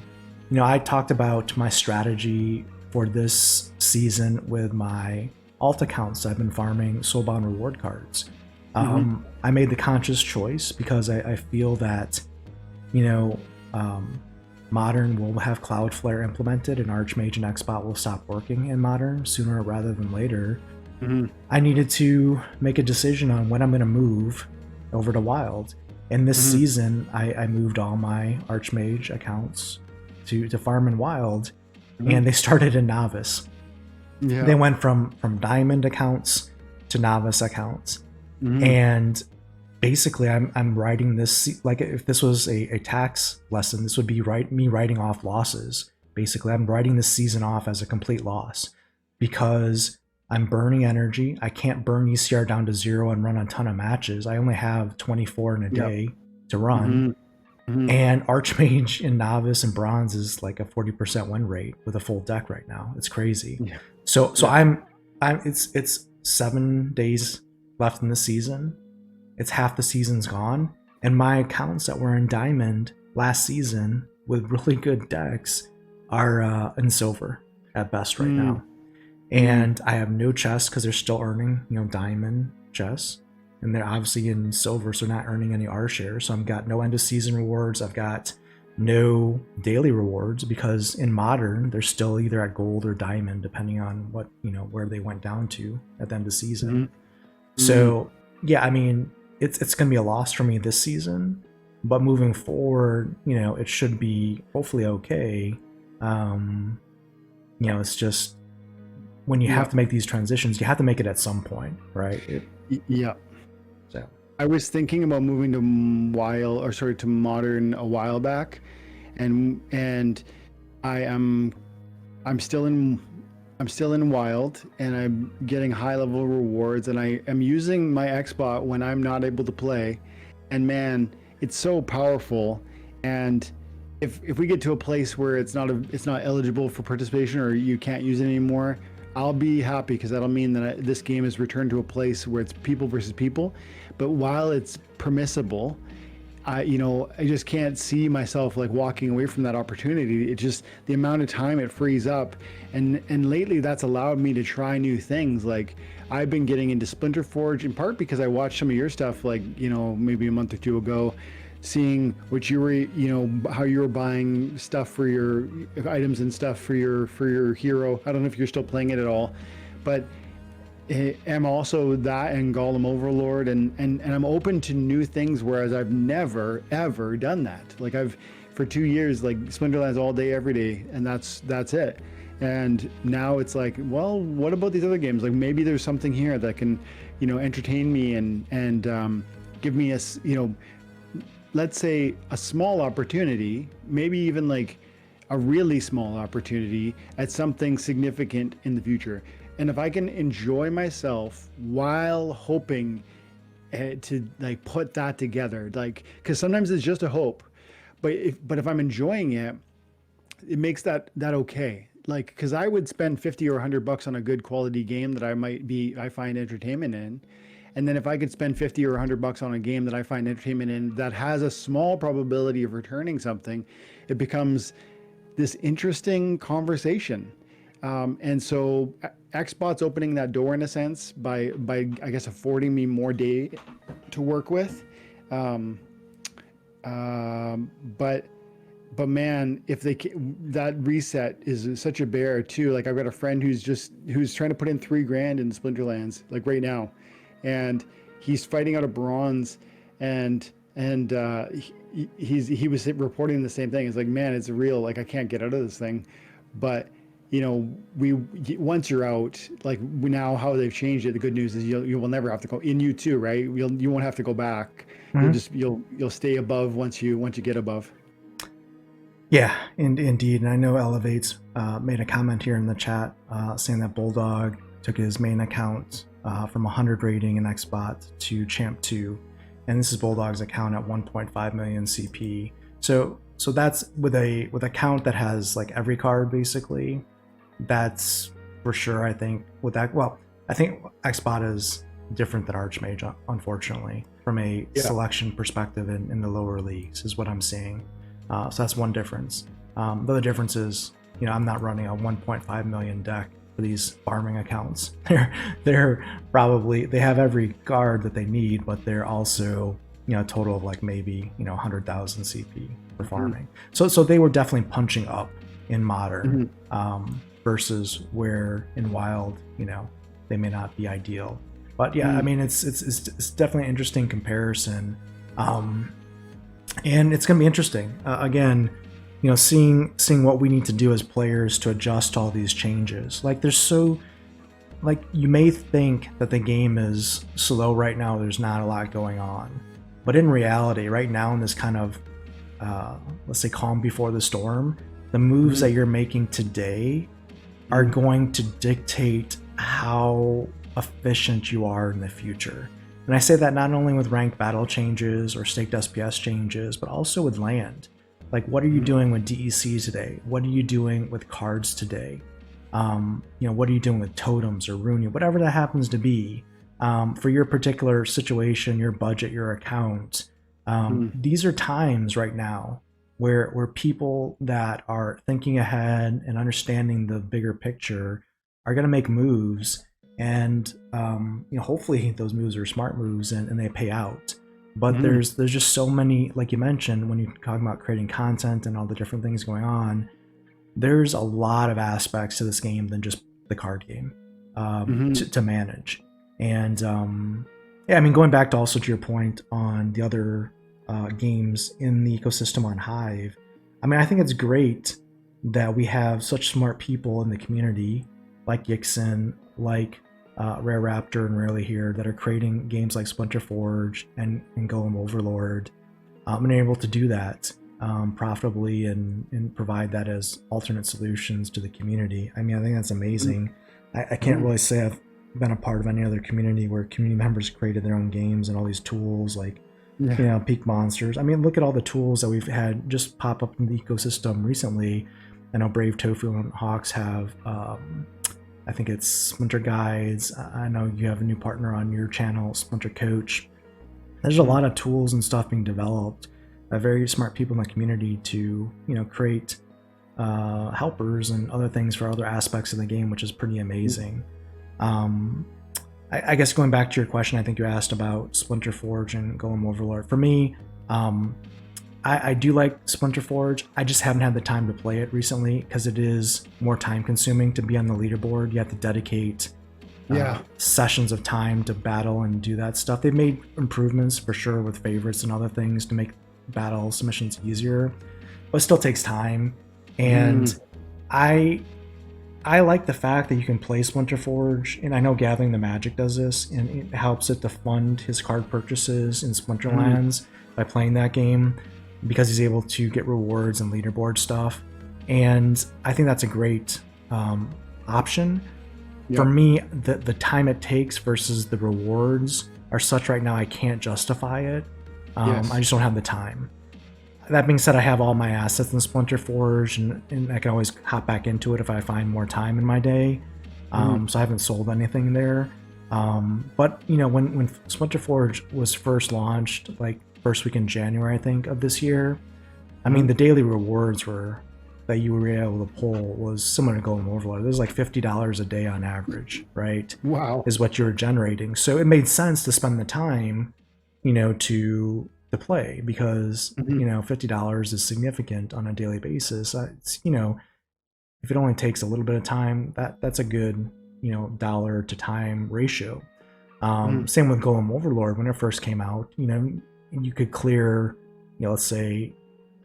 I talked about my strategy for this season with my alt accounts. I've been farming Soulbound reward cards. I made the conscious choice because I feel that, Modern will have Cloudflare implemented, and Archmage and Xbot will stop working in Modern sooner rather than later. I needed to make a decision on when I'm going to move over to Wild. And this season, I moved all my Archmage accounts to farm in Wild, and they started in Novice. They went from Diamond accounts to Novice accounts. And basically, I'm writing this, like if this was a tax lesson, this would be me writing off losses. Basically, I'm writing this season off as a complete loss because I'm burning energy. I can't burn ECR down to 0 and run a ton of matches. I only have 24 in a day to run. And Archmage in Novice and Bronze is like a 40% win rate with a full deck right now. It's crazy. So it's 7 days left in the season. It's half the season's gone, and my accounts that were in Diamond last season with really good decks are in Silver at best right now. And I have no chests because they're still earning Diamond chests, and they're obviously in Silver, so not earning any R share. So I've got no end of season rewards. I've got no daily rewards because in Modern they're still either at Gold or Diamond depending on what where they went down to at the end of season. So yeah, I mean, it's going to be a loss for me this season, but moving forward, it should be hopefully okay. It's just when you have to make these transitions, you have to make it at some point, right? So I was thinking about moving to Modern a while back, and I'm still in Wild, and I'm getting high level rewards, and I am using my Xbot when I'm not able to play, and man, it's so powerful. And if we get to a place where it's not eligible for participation or you can't use it anymore, I'll be happy because that'll mean that this game has returned to a place where it's people versus people. But while it's permissible, I just can't see myself like walking away from that opportunity. It just, the amount of time it frees up, and lately that's allowed me to try new things. Like I've been getting into Splinter Forge in part because I watched some of your stuff, like maybe a month or two ago, seeing what you were, how you were buying stuff for your items and stuff for your hero. I don't know if you're still playing it at all, but I'm also that and Golem Overlord, and I'm open to new things, whereas I've never ever done that. Like for 2 years, like Splinterlands all day every day, and that's it. And now it's like, well, what about these other games? Like maybe there's something here that can entertain me and give me a let's say a small opportunity, maybe even like a really small opportunity at something significant in the future. And if I can enjoy myself while hoping to like put that together, like, because sometimes it's just a hope, but if I'm enjoying it, it makes that okay. Like, because I would spend 50 or $100 on a good quality game that I find entertainment in. And then if I could spend 50 or $100 on a game that I find entertainment in that has a small probability of returning something, it becomes this interesting conversation. And so Xbot's opening that door in a sense by I guess affording me more day to work with. But man, if that reset is such a bear too. Like I've got a friend who's trying to put in $3,000 in Splinterlands like right now, and he's fighting out a bronze, and he was reporting the same thing. It's like, man, it's real. Like I can't get out of this thing, but you know, once you're out, like now how they've changed it. The good news is you will never have to go in. You too, right? You won't have to go back. You'll stay above once you get above. Yeah, indeed. And I know Elevates made a comment here in the chat saying that Bulldog took his main account from 100 rating in Xbot to Champ 2, and this is Bulldog's account at 1.5 million CP. So that's with a account that has like every card basically. That's for sure. I think with that, well, I think Xbot is different than Archmage, unfortunately, from a selection perspective in the lower leagues, is what I'm seeing. So that's one difference. The other difference is, you know, I'm not running a 1.5 million deck for these farming accounts. They're probably, they have every card that they need, but they're also, you know, a total of like maybe, you know, 100,000 CP for farming. So they were definitely punching up in modern, versus where in wild, you know, they may not be ideal. But yeah, I mean, it's definitely an interesting comparison. And it's going to be interesting. Again, you know, seeing what we need to do as players to adjust to all these changes. Like like you may think that the game is slow right now. There's not a lot going on, but in reality, right now in this kind of, let's say, calm before the storm, the moves that you're making today are going to dictate how efficient you are in the future. And I say that not only with ranked battle changes or staked SPS changes, but also with land. Like, what are you doing with DEC today? What are you doing with cards today? You know, what are you doing with totems or runia, whatever that happens to be, for your particular situation, your budget, your account. These are times right now where people that are thinking ahead and understanding the bigger picture are going to make moves. And you know, hopefully those moves are smart moves and they pay out. But there's just so many, like you mentioned, when you're talking about creating content and all the different things going on, there's a lot of aspects to this game than just the card game to manage. And yeah, I mean, going back to also to your point on the other games in the ecosystem on Hive, I mean, I think it's great that we have such smart people in the community like Yixin, like Rare Raptor and Rarely Here, that are creating games like Splinter Forge and Golem Overlord, and able to do that profitably and provide that as alternate solutions to the community. I mean, I think that's amazing. I can't really say I've been a part of any other community where community members created their own games and all these tools like, you know, Peak Monsters. I mean, look at all the tools that we've had just pop up in the ecosystem recently. I know Brave Tofu and Hawks have, I think it's Splinter Guides. I know you have a new partner on your channel, Splinter Coach. There's a lot of tools and stuff being developed by very smart people in the community to, you know, create helpers and other things for other aspects of the game, which is pretty amazing. I guess going back to your question, I think you asked about Splinter Forge and Golem Overlord. For me, I do like Splinter Forge. I just haven't had the time to play it recently because it is more time consuming to be on the leaderboard. You have to dedicate sessions of time to battle and do that stuff. They've made improvements for sure with favorites and other things to make battle submissions easier, but it still takes time. And I like the fact that you can play Splinter Forge, and I know Gathering the Magic does this, and it helps it to fund his card purchases in Splinterlands by playing that game, because he's able to get rewards and leaderboard stuff. And I think that's a great option. For me, the time it takes versus the rewards are such right now I can't justify it. I just don't have the time. That being said, I have all my assets in Splinter Forge, and I can always hop back into it if I find more time in my day. So I haven't sold anything there. But you know, when Splinter Forge was first launched, like first week in January, I think, of this year, I mean, the daily rewards were that you were able to pull was similar to Golden Overlord. It was like $50 a day on average, right? Wow. Is what you were generating. So it made sense to spend the time, to play, because $50 is significant on a daily basis. It's, if it only takes a little bit of time, that's a good dollar to time ratio. Same with Golem Overlord. When it first came out, you could clear, let's say,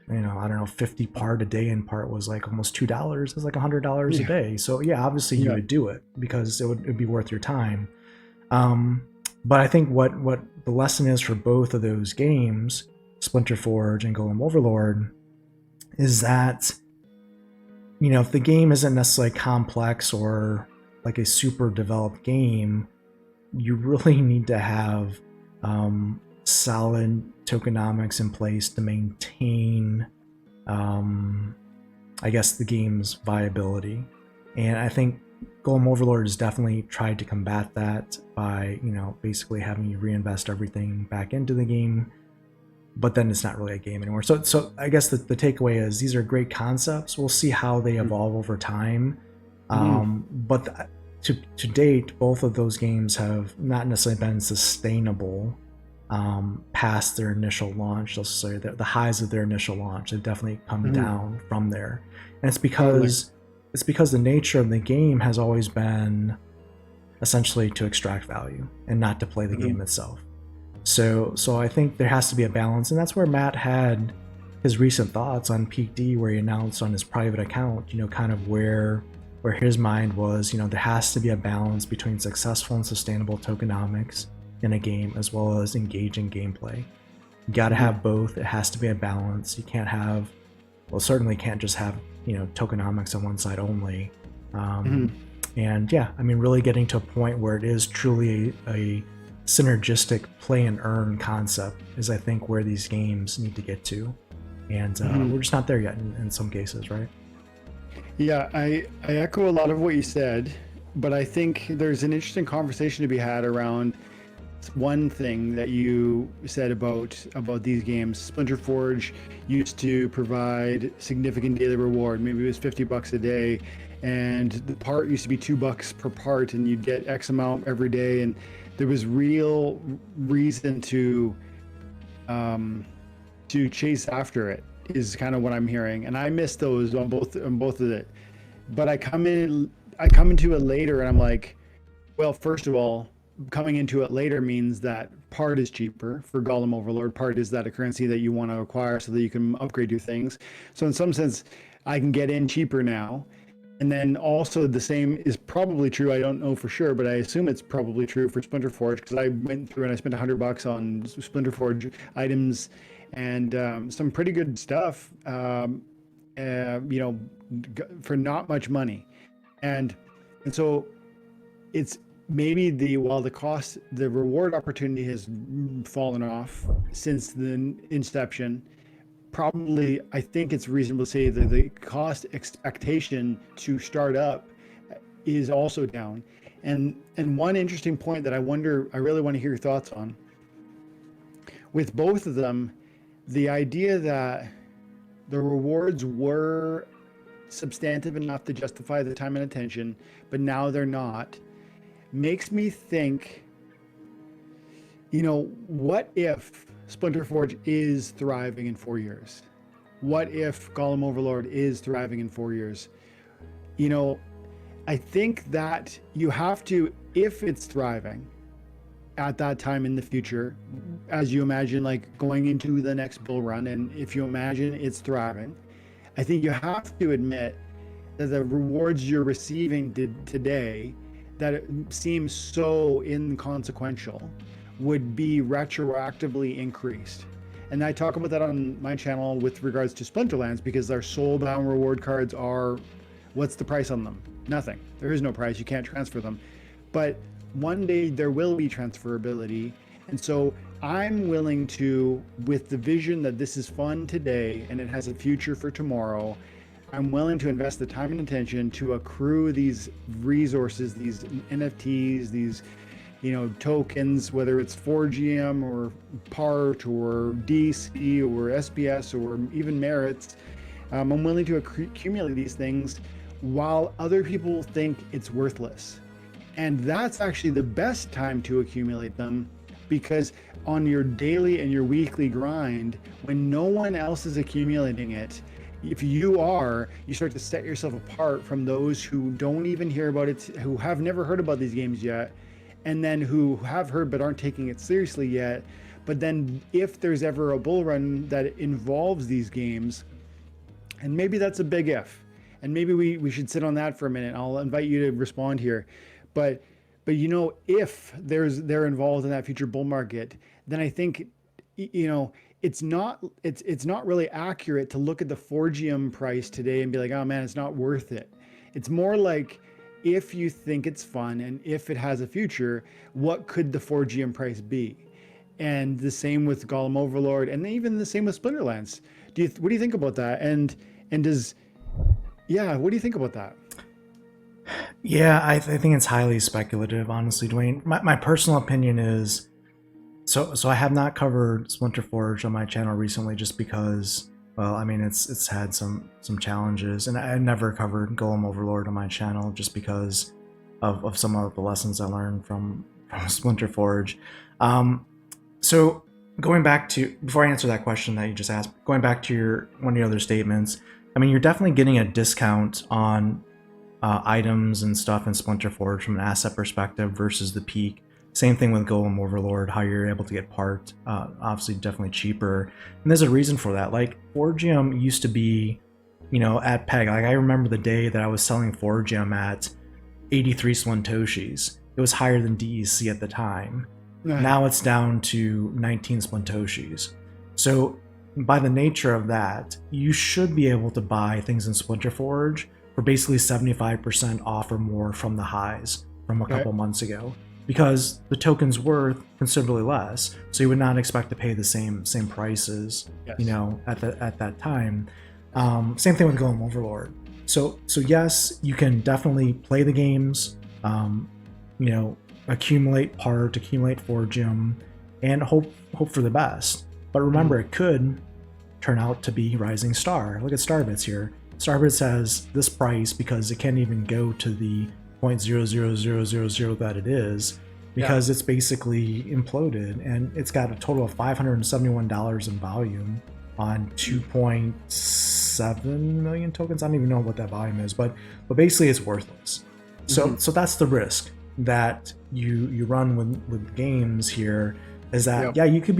I don't know, 50 part a day, in part was like almost $2. It's like $100 a day. So yeah, obviously you would do it because it'd be worth your time. But I think what the lesson is for both of those games, Splinter Forge and Golem Overlord, is that if the game isn't necessarily complex or like a super developed game, you really need to have solid tokenomics in place to maintain, I guess, the game's viability. And I think Golem Overlord has definitely tried to combat that by, basically having you reinvest everything back into the game, but then it's not really a game anymore. So I guess the takeaway is these are great concepts. We'll see how they evolve over time. But to date, both of those games have not necessarily been sustainable past their initial launch. Let's say the highs of their initial launch have definitely come down from there, and it's because the nature of the game has always been essentially to extract value and not to play the game itself. So I think there has to be a balance, and that's where Matt had his recent thoughts on Peak D, where he announced on his private account, kind of where his mind was. There has to be a balance between successful and sustainable tokenomics in a game, as well as engaging gameplay. You got to have both. It has to be a balance. You can't have, certainly can't just have, tokenomics on one side only. And yeah, really getting to a point where it is truly a synergistic play and earn concept is, I think, where these games need to get to. And we're just not there yet in some cases, right? Yeah, I echo a lot of what you said, but I think there's an interesting conversation to be had around one thing that you said about these games. Splinter Forge used to provide significant daily reward. Maybe it was $50 a day, and the part used to be $2 per part, and you'd get X amount every day, and there was real reason to chase after it, is kind of what I'm hearing. And I miss those on both of it. But I come into it later, and I'm like, well, first of all, coming into it later means that part is cheaper for Golem Overlord. Part is that a currency that you want to acquire so that you can upgrade your things. So in some sense, I can get in cheaper now. And then also the same is probably true. I don't know for sure, but I assume it's probably true for Splinter Forge, because I went through and I spent $100 on Splinter Forge items and some pretty good stuff, for not much money. And so it's maybe the reward opportunity has fallen off since the inception. Probably, I think it's reasonable to say that the cost expectation to start up is also down. And one interesting point that I really want to hear your thoughts on, with both of them, the idea that the rewards were substantive enough to justify the time and attention, but now they're not, makes me think, what if Splinter Forge is thriving in 4 years? What if Golem Overlord is thriving in 4 years? I think that you have to, if it's thriving at that time in the future, as you imagine, like going into the next bull run, and if you imagine it's thriving, I think you have to admit that the rewards you're receiving today, that it seems so inconsequential, would be retroactively increased. And I talk about that on my channel with regards to Splinterlands, because our Soulbound reward cards are, what's the price on them? Nothing. There is no price. You can't transfer them. But one day there will be transferability. And so I'm willing to, with the vision that this is fun today and it has a future for tomorrow, I'm willing to invest the time and attention to accrue these resources, these NFTs, these tokens, whether it's 4GM or part or DC or SPS or even merits, I'm willing to accumulate these things while other people think it's worthless. And that's actually the best time to accumulate them, because on your daily and your weekly grind, when no one else is accumulating it, if you are, you start to set yourself apart from those who don't even hear about it, who have never heard about these games yet, and then who have heard but aren't taking it seriously yet. But then if there's ever a bull run that involves these games, and maybe that's a big if, and maybe we should sit on that for a minute. I'll invite you to respond here. But you know, if they're involved in that future bull market, then I think, you know, it's not really accurate to look at the Forgium price today and be like, oh man, it's not worth it. It's more like, if you think it's fun and if it has a future, what could the Forgium price be? And the same with Golem Overlord, and even the same with Splinterlands. What do you think about that? And what do you think about that? Yeah, I think it's highly speculative, honestly, Dwayne. My personal opinion is, so I have not covered Splinterforge on my channel recently, just because, well, I mean, it's had some challenges, and I never covered Golem Overlord on my channel just because of some of the lessons I learned from Splinterforge. So going back to, before I answer that question that you just asked, going back to one of your other statements, I mean, you're definitely getting a discount on items and stuff in Splinterforge from an asset perspective versus the peak. Same thing with Golem Overlord, how you're able to get part, obviously definitely cheaper. And there's a reason for that. Like, Forgium used to be, you know, at peg. Like, I remember the day that I was selling Forgium at 83 Splintoshis. It was higher than DEC at the time. Right. Now it's down to 19 Splintoshis. So by the nature of that, you should be able to buy things in Splinterforge for basically 75% off or more from the highs from a couple months ago, because the token's worth considerably less. So you would not expect to pay the same prices, you know, at that time. Same thing with Golem Overlord. So yes, you can definitely play the games, you know, accumulate part, accumulate Forgium, and hope for the best. But remember, it could turn out to be Rising Star. Look at Starbits here. Starbits has this price because it can't even go to the 0.00000 that it is, because it's basically imploded, and it's got a total of $571 in volume on 2.7 million tokens. I don't even know what that volume is, but basically it's worthless. So that's the risk that you run with games here, is that you could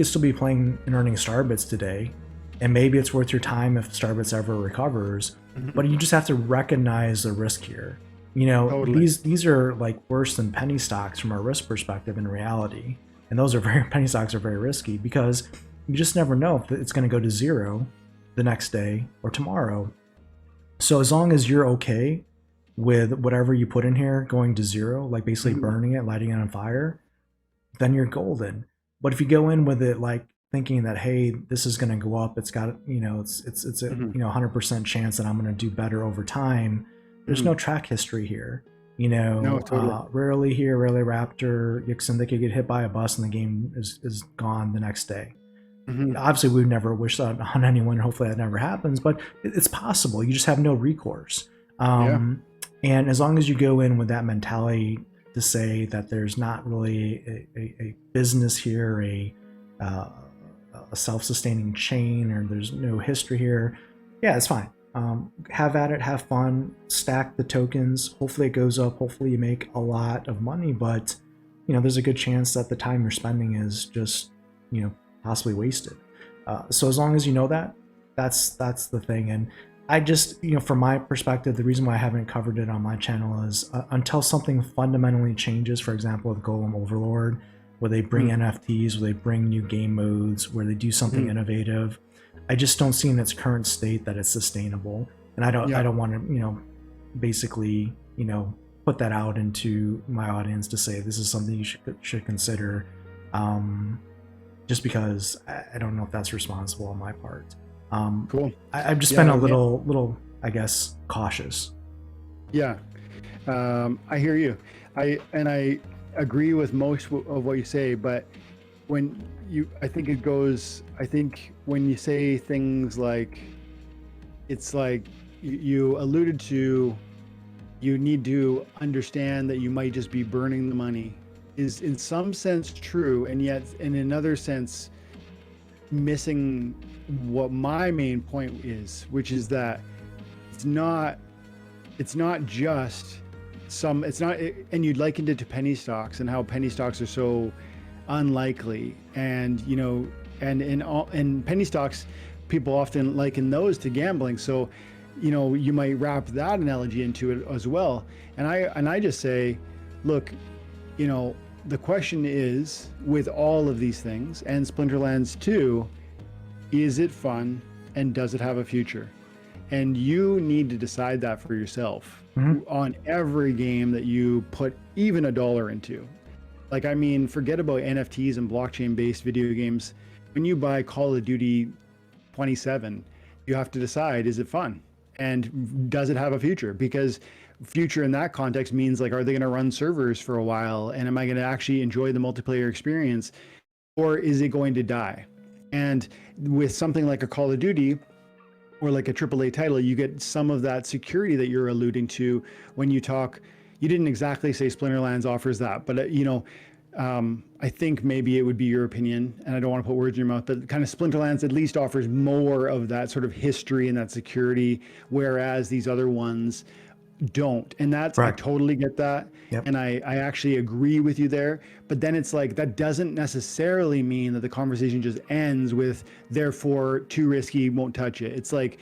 still be playing and earning Starbits today, and maybe it's worth your time if Starbits ever recovers, but you just have to recognize the risk here. You know, these are like worse than penny stocks from a risk perspective in reality, and those are penny stocks are very risky, because you just never know if it's going to go to zero the next day or tomorrow. So as long as you're okay with whatever you put in here going to zero, like basically burning it, lighting it on fire, then you're golden. But if you go in with it like thinking that, hey, this is going to go up, it's got, you know, it's a you know, 100% chance that I'm going to do better over time, there's no track history here. You know, rarely Raptor, Yixin, they could get hit by a bus and the game is gone the next day. Obviously, we would never wish that on anyone. Hopefully that never happens, but it's possible. You just have no recourse. And as long as you go in with that mentality to say that there's not really a business here, a self-sustaining chain, or there's no history here, yeah, it's fine. Have at it, have fun, stack the tokens. Hopefully it goes up. Hopefully you make a lot of money, but you know, there's a good chance that the time you're spending is just, you know, possibly wasted. So as long as you know that, that's the thing. And I just, you know, from my perspective, the reason why I haven't covered it on my channel is until something fundamentally changes, for example, with Golem Overlord, where they bring NFTs, where they bring new game modes, where they do something innovative, I just don't see in its current state that it's sustainable. And I don't want to, you know, basically, you know, put that out into my audience to say this is something you should consider, just because I don't know if that's responsible on my part. Cool. I've just been a little, I guess, cautious. Yeah, I hear you. I agree with most of what you say, but I think when you say things like, it's like you alluded to, you need to understand that you might just be burning the money is in some sense true, and yet in another sense missing what my main point is, which is that it's not just some, it's not, and you'd likened it to penny stocks and how penny stocks are so unlikely. And, you know, and in penny stocks, people often liken those to gambling. So, you know, you might wrap that analogy into it as well. And I just say, look, you know, the question is, with all of these things and Splinterlands 2, is it fun and does it have a future? And you need to decide that for yourself on every game that you put even $1 into. Like, I mean, forget about NFTs and blockchain-based video games. When you buy Call of Duty 27, you have to decide, is it fun? And does it have a future? Because future in that context means, like, are they going to run servers for a while? And am I going to actually enjoy the multiplayer experience? Or is it going to die? And with something like a Call of Duty or like a AAA title, you get some of that security that you're alluding to when you talk. You didn't exactly say Splinterlands offers that, but you know, I think maybe it would be your opinion, and I don't want to put words in your mouth, but kind of Splinterlands at least offers more of that sort of history and that security, whereas these other ones don't. And that's, right. I totally get that. Yep. And I actually agree with you there. But then it's like, that doesn't necessarily mean that the conversation just ends with, therefore, too risky, won't touch it. It's like,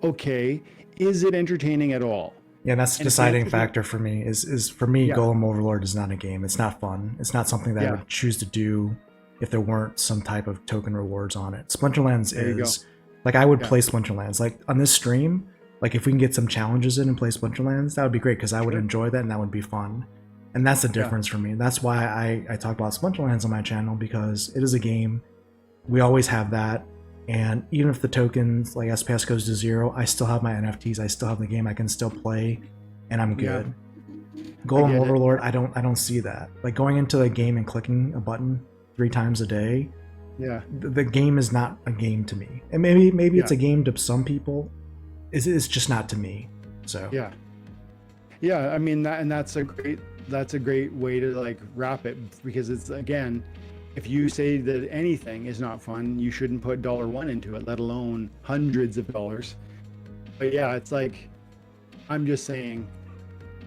okay, is it entertaining at all? Yeah, that's the deciding factor for me. Is for me, Golem Overlord is not a game. It's not fun. It's not something that I would choose to do if there weren't some type of token rewards on it. Splinterlands is, like, I would play Splinterlands. Like, on this stream, like, if we can get some challenges in and play Splinterlands, that would be great, because I would enjoy that and that would be fun. And that's the difference for me. That's why I talk about Splinterlands on my channel, because it is a game. We always have that. And even if the tokens, like SPS goes to 0, I still have my NFTs. I still have the game. I can still play, and I'm good. Golem Overlord, I don't see that. Like, going into the game and clicking a button 3 times a day. Yeah. The game is not a game to me. And maybe it's a game to some people. It's just not to me. So yeah. I mean, that's a great way to, like, wrap it, because it's, again, if you say that anything is not fun, you shouldn't put $1 into it, let alone hundreds of dollars. But yeah, it's like, I'm just saying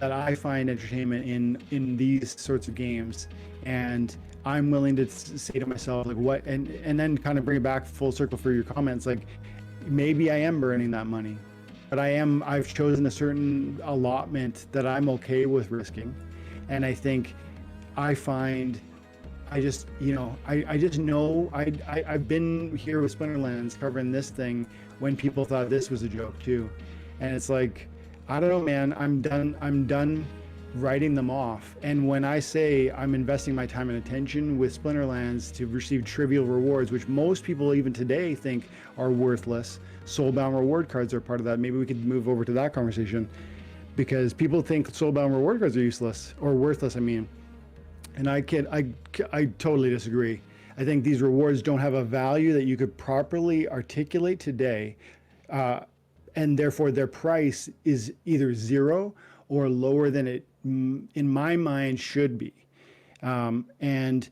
that I find entertainment in these sorts of games, and I'm willing to say to myself, like, what, and then kind of bring it back full circle for your comments, like, maybe I am burning that money, but I've chosen a certain allotment that I'm okay with risking. And I think I just know, I've been here with Splinterlands covering this thing when people thought this was a joke too. And it's like, I don't know, man, I'm done writing them off. And when I say I'm investing my time and attention with Splinterlands to receive trivial rewards, which most people even today think are worthless, Soulbound reward cards are part of that. Maybe we could move over to that conversation, because people think Soulbound reward cards are useless or worthless, I mean. And I totally disagree. I think these rewards don't have a value that you could properly articulate today, and therefore their price is either 0 or lower than it, in my mind, should be. And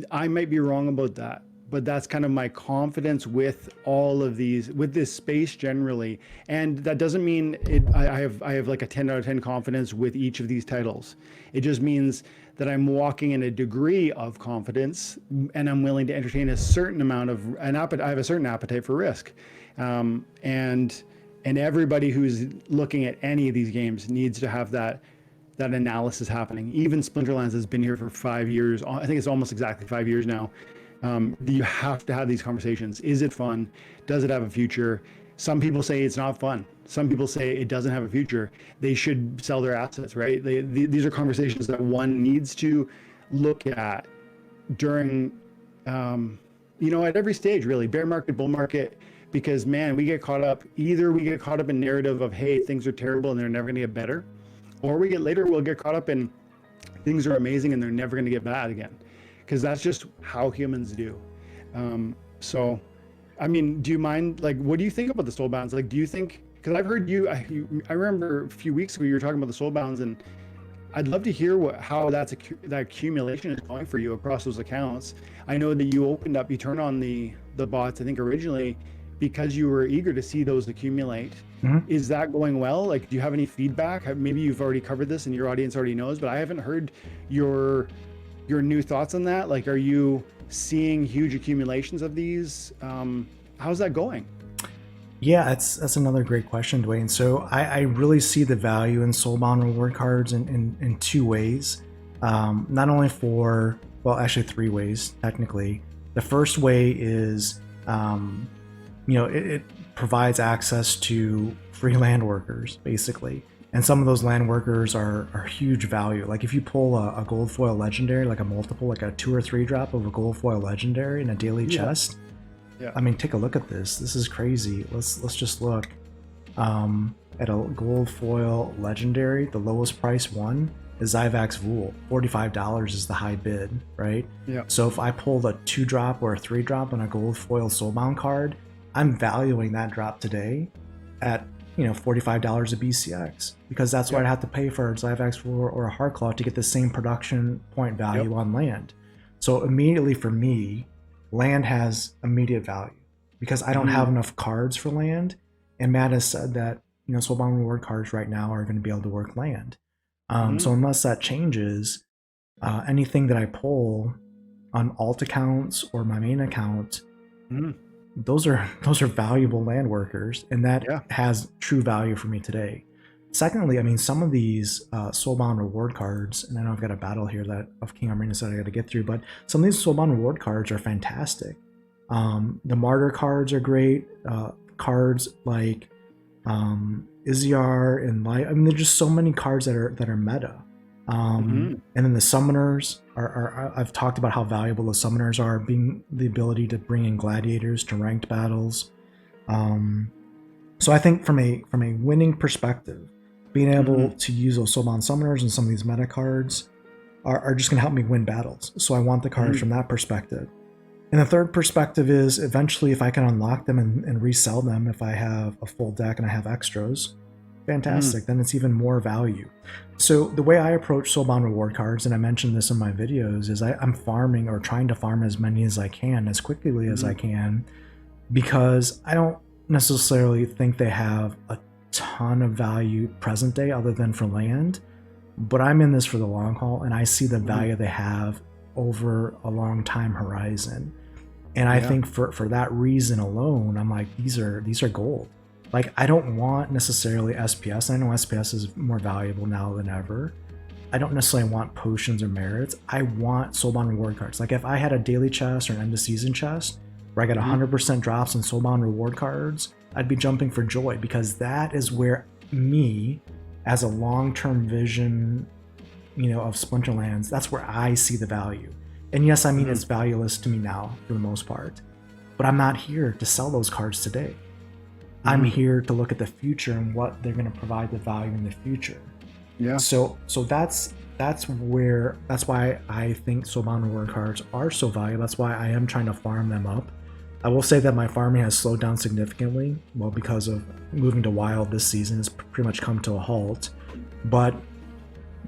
I might be wrong about that, but that's kind of my confidence with all of these, with this space generally. And that doesn't mean I have like a 10 out of 10 confidence with each of these titles. It just means that I'm walking in a degree of confidence, and I'm willing to entertain a certain amount of I have a certain appetite for risk. And everybody who's looking at any of these games needs to have that analysis happening. Even Splinterlands has been here for 5 years. I think it's almost exactly 5 years now. You have to have these conversations. Is it fun? Does it have a future? Some people say it's not fun. Some people say it doesn't have a future. They should sell their assets, right? These are conversations that one needs to look at during, at every stage, really, bear market, bull market, because, man, we get caught up in narrative of, hey, things are terrible and they're never going to get better, or we'll get caught up in things are amazing and they're never going to get bad again, because that's just how humans do. So, I mean, do you mind, like, what do you think about the Soulbounds? Like, do you think because I've heard I remember a few weeks ago you were talking about the Soulbounds, and I'd love to hear how that accumulation is going for you across those accounts. I know that you turned on the bots, I think originally, because you were eager to see those accumulate. Mm-hmm. Is that going well? Like, do you have any feedback? Maybe you've already covered this and your audience already knows, but I haven't heard your new thoughts on that. Like, are you seeing huge accumulations of these? How's that going? Yeah, that's another great question, Dwayne. So I really see the value in Soulbound reward cards in two ways. Not only for, well, actually three ways, technically. The first way is, it provides access to free land workers, basically. And some of those land workers are huge value. Like if you pull a gold foil legendary, like a multiple, like a 2 or 3 drop of a gold foil legendary in a daily chest. Yeah. I mean, take a look at this. This is crazy. Let's just look at a gold foil legendary. The lowest price one is Zyvax Vool. $45 is the high bid, right? Yeah. So if I pulled a 2 drop or a 3 drop on a gold foil Soulbound card, I'm valuing that drop today at $45 a BCX, because that's what I'd have to pay for a Zyvax Vool or a Heartclaw to get the same production point value on land. So immediately for me, land has immediate value because I don't have enough cards for land. And Matt has said that Soulbound reward cards right now are going to be able to work land. So unless that changes, anything that I pull on alt accounts or my main account, those are valuable land workers, and that has true value for me today. Secondly, I mean, some of these Soulbound reward cards, and I know I've got a battle here of King Arena that I got to get through, but some of these Soulbound reward cards are fantastic. The Martyr cards are great. Cards like Iziar and Light. I mean, there's just so many cards that are meta. And then the summoners are I've talked about how valuable the summoners are, being the ability to bring in gladiators to ranked battles. So I think from a winning perspective, being able to use those Soulbound summoners and some of these meta cards are just going to help me win battles. So I want the cards from that perspective. And the third perspective is eventually if I can unlock them and resell them, if I have a full deck and I have extras, fantastic, then it's even more value. So the way I approach Soulbound reward cards, and I mentioned this in my videos, is I'm farming or trying to farm as many as I can, as quickly as I can, because I don't necessarily think they have a ton of value present day other than for land, but I'm in this for the long haul and I see the value they have over a long time horizon. And I think for that reason alone, I'm like, these are gold. Like, I don't want necessarily SPS. I know SPS is more valuable now than ever. I don't necessarily want potions or merits. I want Soulbound reward cards. Like if I had a daily chest or an end of season chest where I got 100% drops in Soulbound reward cards, I'd be jumping for joy, because that is where me, as a long-term vision, of Splinterlands, that's where I see the value. And yes, I mean, it's valueless to me now for the most part, but I'm not here to sell those cards today. I'm here to look at the future and what they're going to provide the value in the future. Yeah. So that's why I think Soulbound reward cards are so valuable. That's why I am trying to farm them up. I will say that my farming has slowed down significantly. Well, because of moving to wild this season, it's pretty much come to a halt. But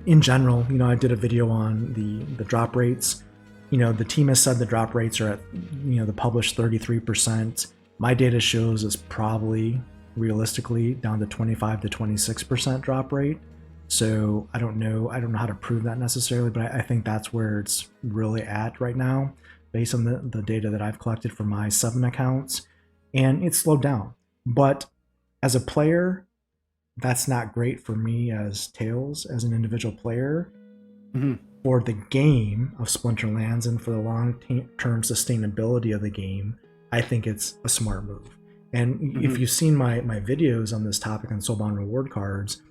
in general, I did a video on the drop rates. The team has said the drop rates are at, the published 33%. My data shows it's probably realistically down to 25 to 26% drop rate. So I don't know how to prove that necessarily, but I think that's where it's really at right now, based on the data that I've collected from my 7 accounts, and it's slowed down. But as a player, that's not great for me as Tails, as an individual player. For the game of Splinterlands and for the long-term sustainability of the game, I think it's a smart move. And if you've seen my videos on this topic on Soulbound reward cards,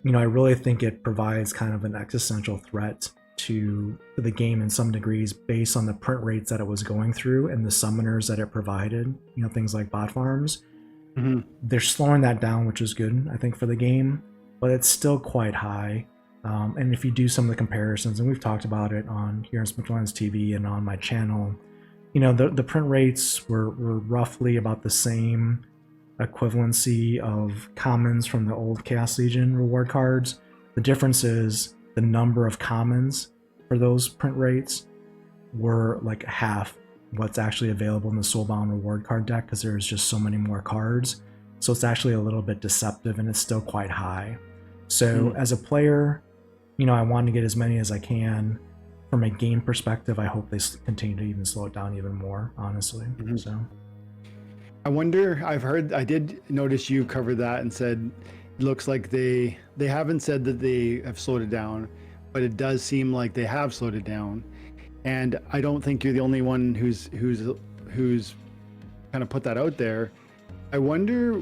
I really think it provides kind of an existential threat to the game in some degrees, based on the print rates that it was going through and the summoners that it provided, things like bot farms. They're slowing that down, which is good, I think, for the game, but it's still quite high. And if you do some of the comparisons, and we've talked about it here on Splinterlands TV and on my channel, the print rates were roughly about the same equivalency of commons from the old Chaos Legion reward cards. The difference is the number of commons for those print rates were like half what's actually available in the Soulbound reward card deck, because there's just so many more cards. So it's actually a little bit deceptive, and it's still quite high. So as a player, I want to get as many as I can. From a game perspective, I hope they continue to even slow it down even more, honestly. So I wonder, I did notice you covered that and said, it looks like they haven't said that they have slowed it down, but it does seem like they have slowed it down. And I don't think you're the only one who's kind of put that out there. I wonder,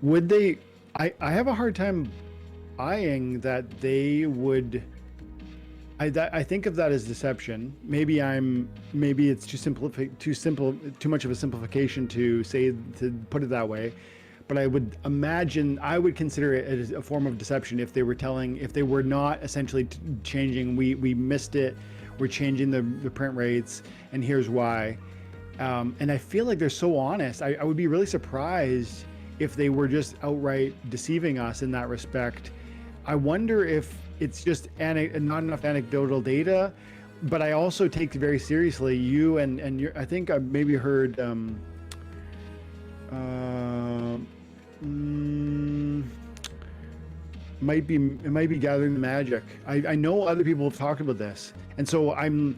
would they, I have a hard time buying that they would, I think of that as deception. Maybe it's too much of a simplification to put it that way. But I would imagine, I would consider it as a form of deception if they were not essentially changing, we missed it, we're changing the print rates, and here's why. And I feel like they're so honest. I would be really surprised if they were just outright deceiving us in that respect. I wonder if it's just not enough anecdotal data, but I also take very seriously you and your, I think I maybe heard it might be Gathering the Magic. I know other people have talked about this, and so I'm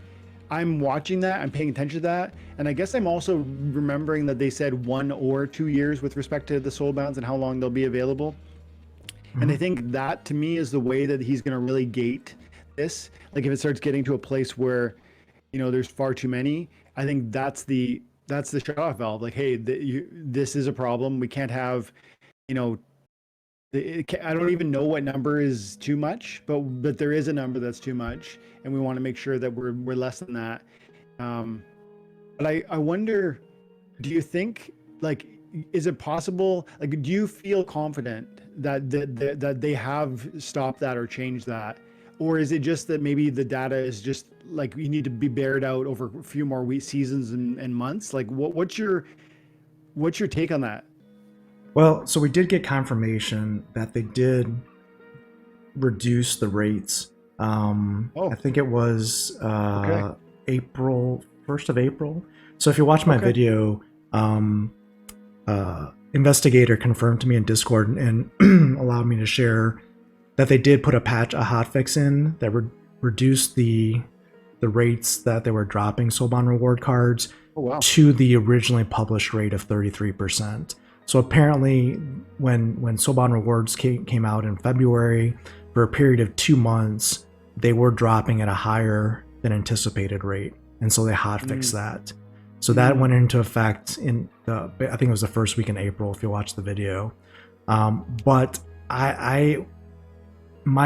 watching that, I'm paying attention to that, and I guess I'm also remembering that they said 1 or 2 years with respect to the Soulbounds and how long they'll be available. And I think that, to me, is the way that he's going to really gate this. Like, if it starts getting to a place where, there's far too many, I think that's the shut-off valve. Like, hey, this is a problem. We can't have, I don't even know what number is too much, but there is a number that's too much, and we want to make sure that we're less than that. But I wonder, do you think, like, is it possible, like, do you feel confident that they have stopped that or changed that? Or is it just that maybe the data is just like, you need to be bared out over a few more weeks, seasons and months? Like, what's your take on that? Well, so we did get confirmation that they did reduce the rates. I think it was April 1st of April. So if you watch my video, Investigator confirmed to me in Discord and allowed me to share that they did put a hotfix in that reduced the rates that they were dropping Soulbound reward cards to the originally published rate of 33%. So apparently, when Soulbound rewards came out in February, for a period of 2 months, they were dropping at a higher than anticipated rate, and so they hotfixed that. So that went into effect in I think it was the first week in April, if you watch the video. But my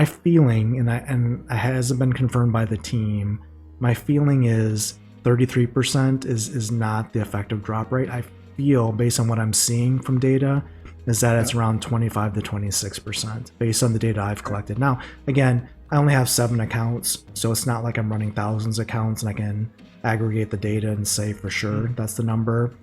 feeling, and it hasn't been confirmed by the team, my feeling is 33% is not the effective drop rate. I feel, based on what I'm seeing from data, is that it's around 25 to 26% based on the data I've collected. Now, again, I only have 7 accounts, so it's not like I'm running thousands of accounts and I can aggregate the data and say for sure that's the number,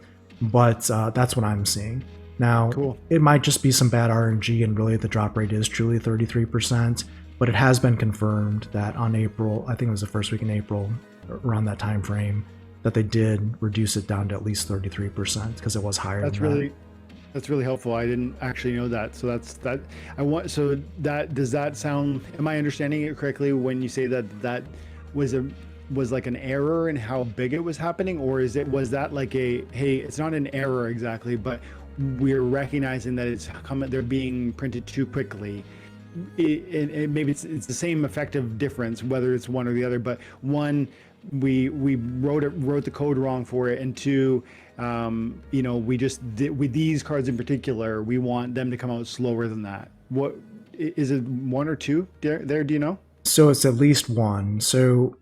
but that's what I'm seeing. Now, it might just be some bad RNG and really the drop rate is truly 33%, but it has been confirmed that on April, I think it was the first week in April, around that time frame, that they did reduce it down to at least 33% because it was higher than that. That's really helpful. I didn't actually know that. So does that sound, am I understanding it correctly when you say that was like an error in how big it was happening, or was that like hey, it's not an error exactly, but we're recognizing that they're being printed too quickly. Maybe it's the same effective difference whether it's one or the other, but one, we wrote the code wrong for it, and two, we just did, with these cards in particular, we want them to come out slower than that. What is it, 1 or 2 there? Do you know? So it's at least 1. So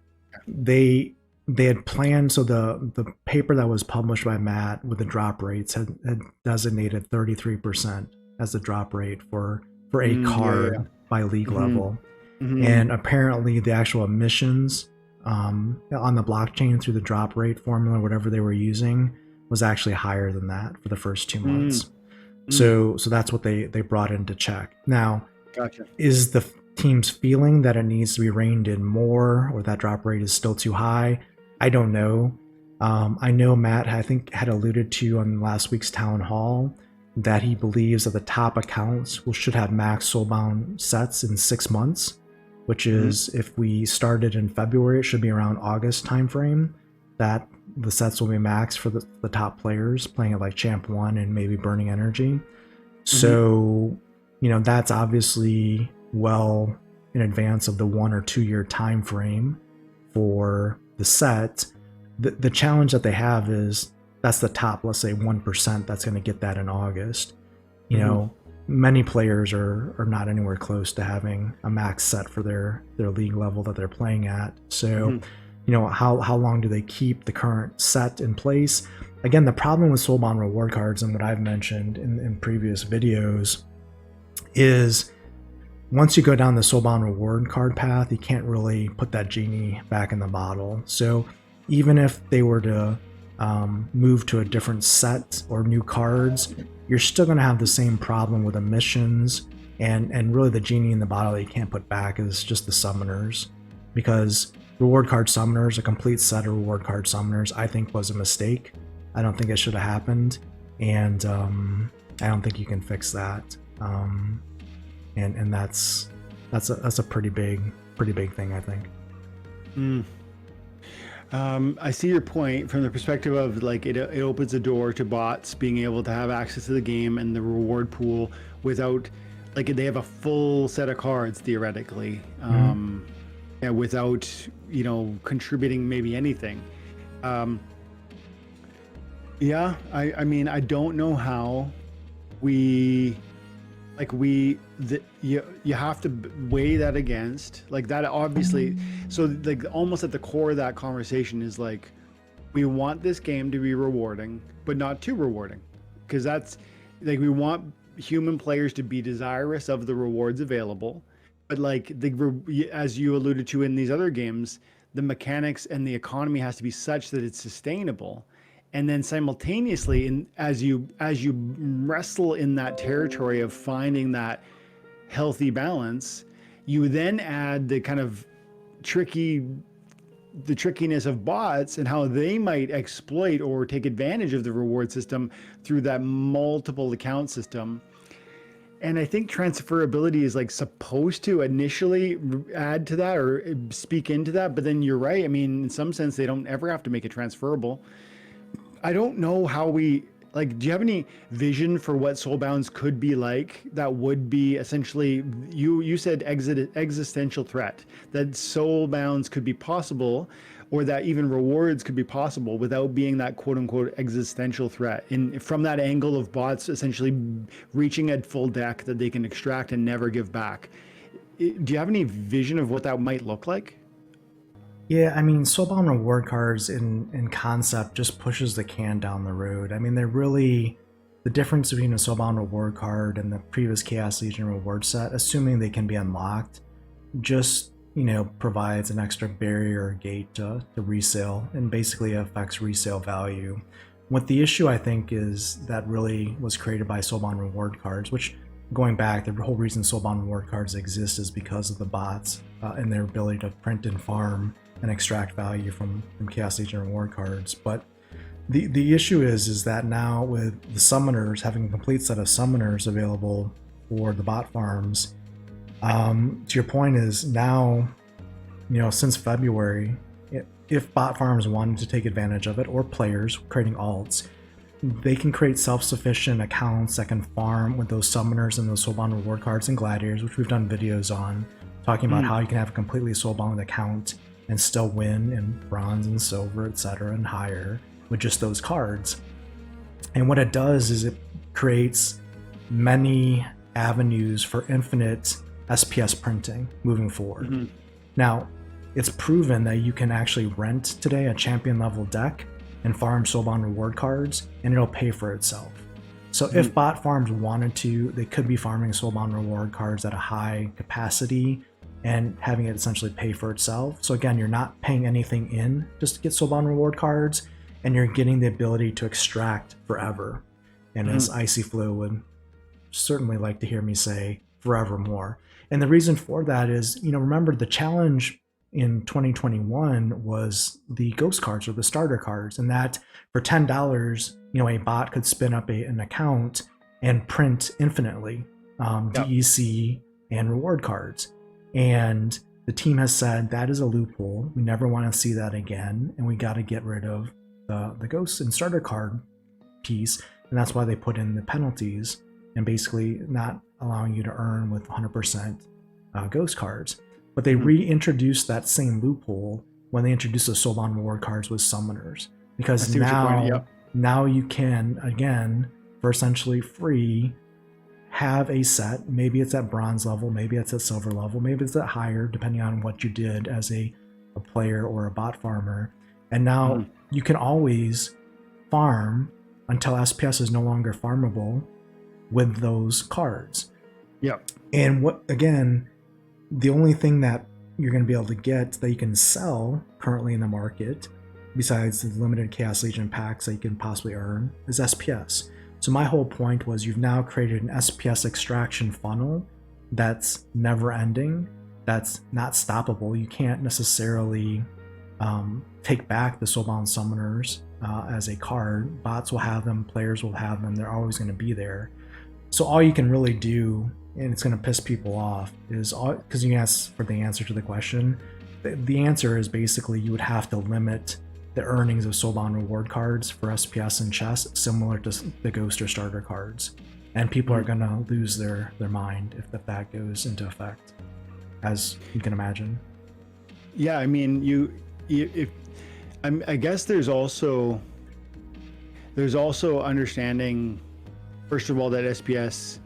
they had planned, so the paper that was published by Matt with the drop rates had designated 33% as the drop rate for a card by league level. And apparently the actual emissions on the blockchain through the drop rate formula, whatever they were using, was actually higher than that for the first 2 months. So that's what they brought in to check. Now, Gotcha. is the team's feeling that it needs to be reined in more, or that drop rate is still too high? I don't know. I know Matt, I think, had alluded to on last week's town hall that he believes that the top accounts should have max Soulbound sets in 6 months, which is if we started in February, it should be around August timeframe that the sets will be maxed for the top players playing at like Champ 1 and maybe Burning Energy. So, you know, that's obviously well in advance of the 1 or 2 year time frame for the set. The challenge that they have is that's the top, let's say 1% that's going to get that in August. You know, many players are not anywhere close to having a max set for their league level that they're playing at. So, you know, how long do they keep the current set in place? Again, the problem with Soulbound reward cards, and what I've mentioned in previous videos, is once you go down the Soulbound reward card path, you can't really put that genie back in the bottle. So even if they were to move to a different set or new cards, you're still going to have the same problem with emissions, and really the genie in the bottle that you can't put back is just the summoners, because reward card summoners, a complete set of reward card summoners, I think was a mistake. I don't think it should have happened, and I don't think you can fix that. And that's a pretty big thing, I think. I see your point from the perspective of like it opens a door to bots being able to have access to the game and the reward pool without, like, they have a full set of cards theoretically, and without, you know, contributing maybe anything. Yeah, I mean, I don't know how you have to weigh that against, like, that obviously. So like almost at the core of that conversation is like, we want this game to be rewarding but not too rewarding, because that's like, we want human players to be desirous of the rewards available, but like as you alluded to in these other games, the mechanics and the economy has to be such that it's sustainable. And then simultaneously, as you wrestle in that territory of finding that healthy balance, you then add the kind of trickiness of bots and how they might exploit or take advantage of the reward system through that multiple account system. And I think transferability is like supposed to initially add to that or speak into that, but then you're right. I mean, in some sense, they don't ever have to make it transferable. I don't know how do you have any vision for what Soulbounds could be like that would be essentially, you said existential threat, that Soulbounds could be possible, or that even rewards could be possible without being that quote unquote existential threat, from that angle of bots essentially reaching a full deck that they can extract and never give back. Do you have any vision of what that might look like? Yeah, I mean, Soulbound reward cards in concept just pushes the can down the road. I mean, they're really the difference between a Soulbound reward card and the previous Chaos Legion reward set, assuming they can be unlocked, just, you know, provides an extra barrier or gate to resale and basically affects resale value. What the issue, I think, is that really was created by Soulbound reward cards, which, going back, the whole reason Soulbound reward cards exist is because of the bots and their ability to print and farm and extract value from Chaos Legion reward cards. But the issue is that now with the summoners, having a complete set of summoners available for the bot farms, to your point, is now, you know, since February, if bot farms wanted to take advantage of it, or players creating alts, they can create self-sufficient accounts that can farm with those summoners and those Soulbound reward cards and gladiators, which we've done videos on, talking about how you can have a completely Soulbound account and still win in bronze and silver, etc., and higher with just those cards. And what it does is it creates many avenues for infinite SPS printing moving forward. Now, it's proven that you can actually rent today a champion level deck and farm Soulbound reward cards, and it'll pay for itself. So if bot farms wanted to, they could be farming Soulbound reward cards at a high capacity and having it essentially pay for itself. So again, you're not paying anything in just to get Soulbound reward cards, and you're getting the ability to extract forever. And as Icy Flow would certainly like to hear me say forevermore. And the reason for that is, remember the challenge in 2021 was the ghost cards or the starter cards, and that for $10, a bot could spin up an account and print infinitely DEC and reward cards. And the team has said that is a loophole. We never want to see that again, and we got to get rid of the ghost and starter card piece. And that's why they put in the penalties and basically not allowing you to earn with 100% ghost cards. But they reintroduced that same loophole when they introduced the Soulbound reward cards with summoners, because now you can, again, for essentially free, have a set. Maybe it's at bronze level, maybe it's at silver level, maybe it's at higher, depending on what you did as a player or a bot farmer. And now you can always farm until SPS is no longer farmable with those cards. And the only thing that you're going to be able to get that you can sell currently in the market, besides the limited Chaos Legion packs that you can possibly earn, is SPS. So my whole point was, you've now created an SPS extraction funnel that's never ending, that's not stoppable. You can't necessarily take back the Soulbound summoners as a card. Bots will have them, players will have them, they're always going to be there. So all you can really do, and it's going to piss people off, is, because you asked for the answer to the question, the answer is basically you would have to limit the earnings of Soulbound reward cards for SPS and chess, similar to the ghost or starter cards. And people are going to lose their mind if that goes into effect, as you can imagine. Yeah, I mean, I guess there's also understanding, first of all, that SPS,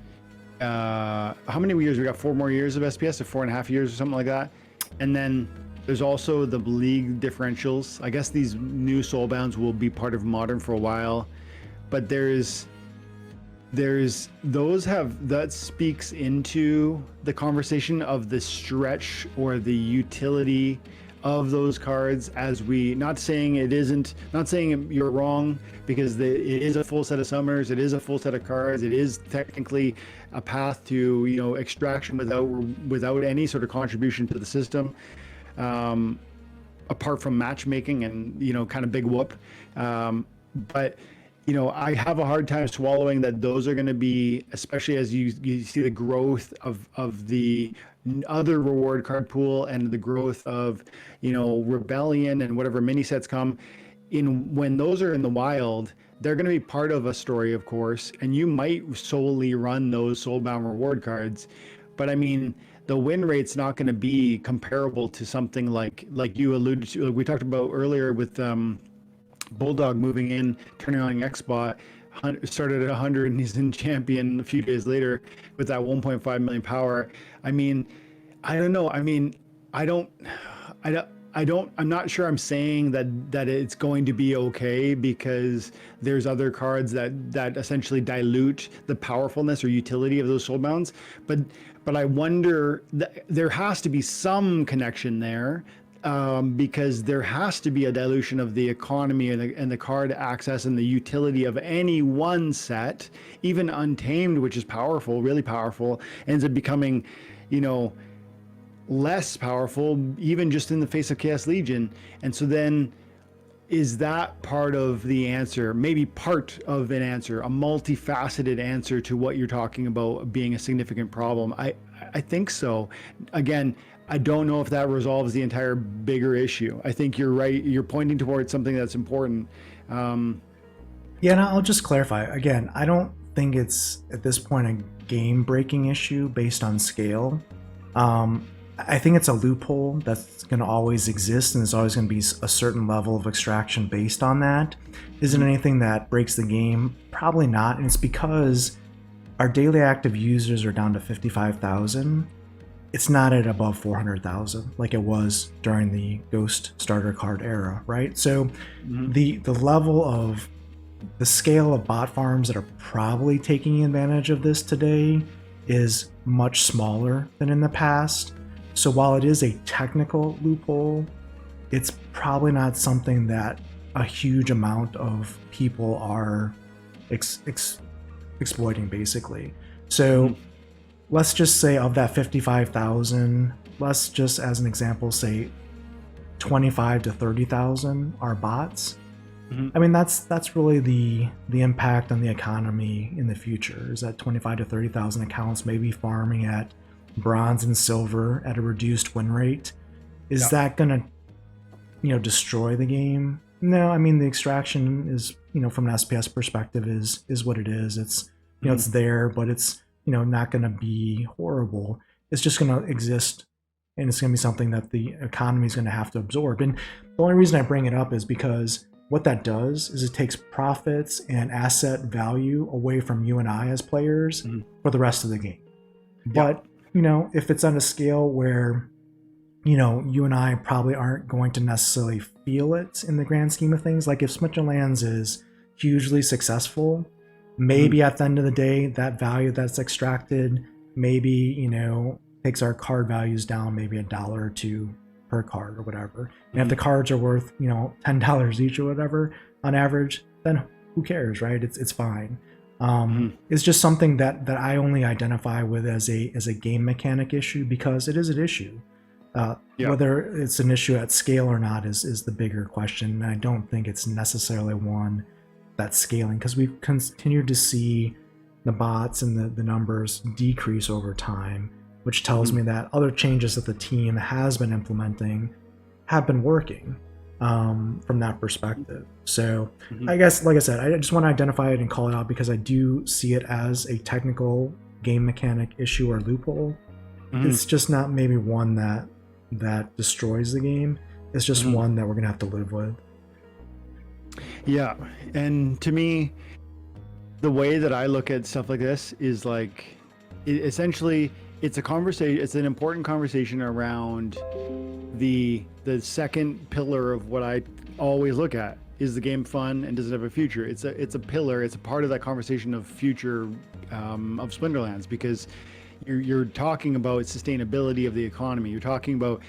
how many years we got? 4 more years of SPS, or 4.5 years or something like that. And then there's also the league differentials. I guess these new Soulbounds will be part of Modern for a while, but that speaks into the conversation of the stretch or the utility of those cards, as not saying you're wrong, because it is a full set of summoners, it is a full set of cards, it is technically a path to extraction without any sort of contribution to the system, apart from matchmaking and kind of big whoop, but I have a hard time swallowing that those are going to be, especially as you see the growth of the other reward card pool and the growth of Rebellion and whatever mini sets come in. When those are in the wild, they're going to be part of a story, of course, and you might solely run those Soulbound reward cards, but I mean, the win rate's not going to be comparable to something like you alluded to, like we talked about earlier with Bulldog moving in, turning on Xbot, started at 100 and he's in champion a few days later with that 1.5 million power. I mean, I don't know. I mean, I'm not sure I'm saying that it's going to be okay, because there's other cards that essentially dilute the powerfulness or utility of those Soulbounds. But I wonder, there has to be some connection there, because there has to be a dilution of the economy and the card access and the utility of any one set. Even Untamed, which is powerful, really powerful, ends up becoming, less powerful, even just in the face of Chaos Legion. And so then, is that part of the answer? Maybe part of an answer, a multifaceted answer to what you're talking about being a significant problem. I think so. Again, I don't know if that resolves the entire bigger issue. I think you're right. You're pointing towards something that's important. Yeah, and I'll just clarify. Again, I don't think it's, at this point, a game-breaking issue based on scale. I think it's a loophole that's going to always exist, and there's always going to be a certain level of extraction based on that. Isn't anything that breaks the game? Probably not, and it's because our daily active users are down to 55,000. It's not at above 400,000 like it was during the Ghost starter card era, right? So the level of the scale of bot farms that are probably taking advantage of this today is much smaller than in the past. So while it is a technical loophole, it's probably not something that a huge amount of people are exploiting, basically. So let's just say of that 55,000, let's just as an example say 25 to 30,000 are bots. I mean, that's really the impact on the economy in the future, is that 25 to 30,000 accounts maybe farming at bronze and silver at a reduced win rate. Is that gonna, destroy the game? No, I mean, the extraction is, from an SPS perspective is what it is. It's, it's there, but it's, not gonna be horrible. It's just gonna exist, and it's gonna be something that the economy is gonna have to absorb. And the only reason I bring it up is because what that does is it takes profits and asset value away from you and I as players for the rest of the game. But, if it's on a scale where, you and I probably aren't going to necessarily feel it in the grand scheme of things, like if Splinterlands is hugely successful, maybe at the end of the day, that value that's extracted maybe, takes our card values down maybe $1 or $2 per card or whatever. And if the cards are worth, $10 each or whatever on average, then who cares, right? It's fine. It's just something that I only identify with as a game mechanic issue, because it is an issue. Whether it's an issue at scale or not is the bigger question. And I don't think it's necessarily one that's scaling, because we've continued to see the bots and the numbers decrease over time, which tells me that other changes that the team has been implementing have been working from that perspective. So I guess, like I said, I just want to identify it and call it out because I do see it as a technical game mechanic issue or loophole. It's just not maybe one that destroys the game. It's just one that we're going to have to live with. Yeah. And to me, the way that I look at stuff like this is like, essentially, it's a conversation. It's an important conversation around the second pillar of what I always look at: is the game fun and does it have a future? It's a pillar. It's a part of that conversation of future of Splinterlands, because you're talking about sustainability of the economy. You're talking about,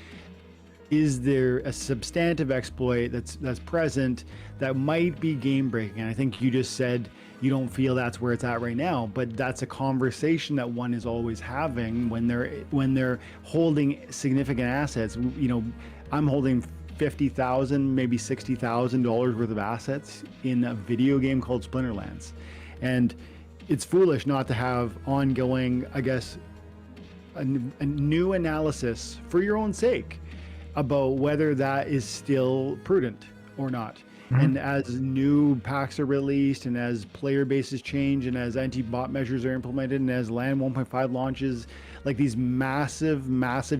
is there a substantive exploit that's present that might be game breaking? And I think you just said you don't feel that's where it's at right now, but that's a conversation that one is always having when they're holding significant assets. I'm holding $50,000, maybe $60,000 worth of assets in a video game called Splinterlands, and it's foolish not to have ongoing, I guess, a new analysis for your own sake about whether that is still prudent or not. And as new packs are released, and as player bases change, and as anti-bot measures are implemented, and as LAN 1.5 launches, like these massive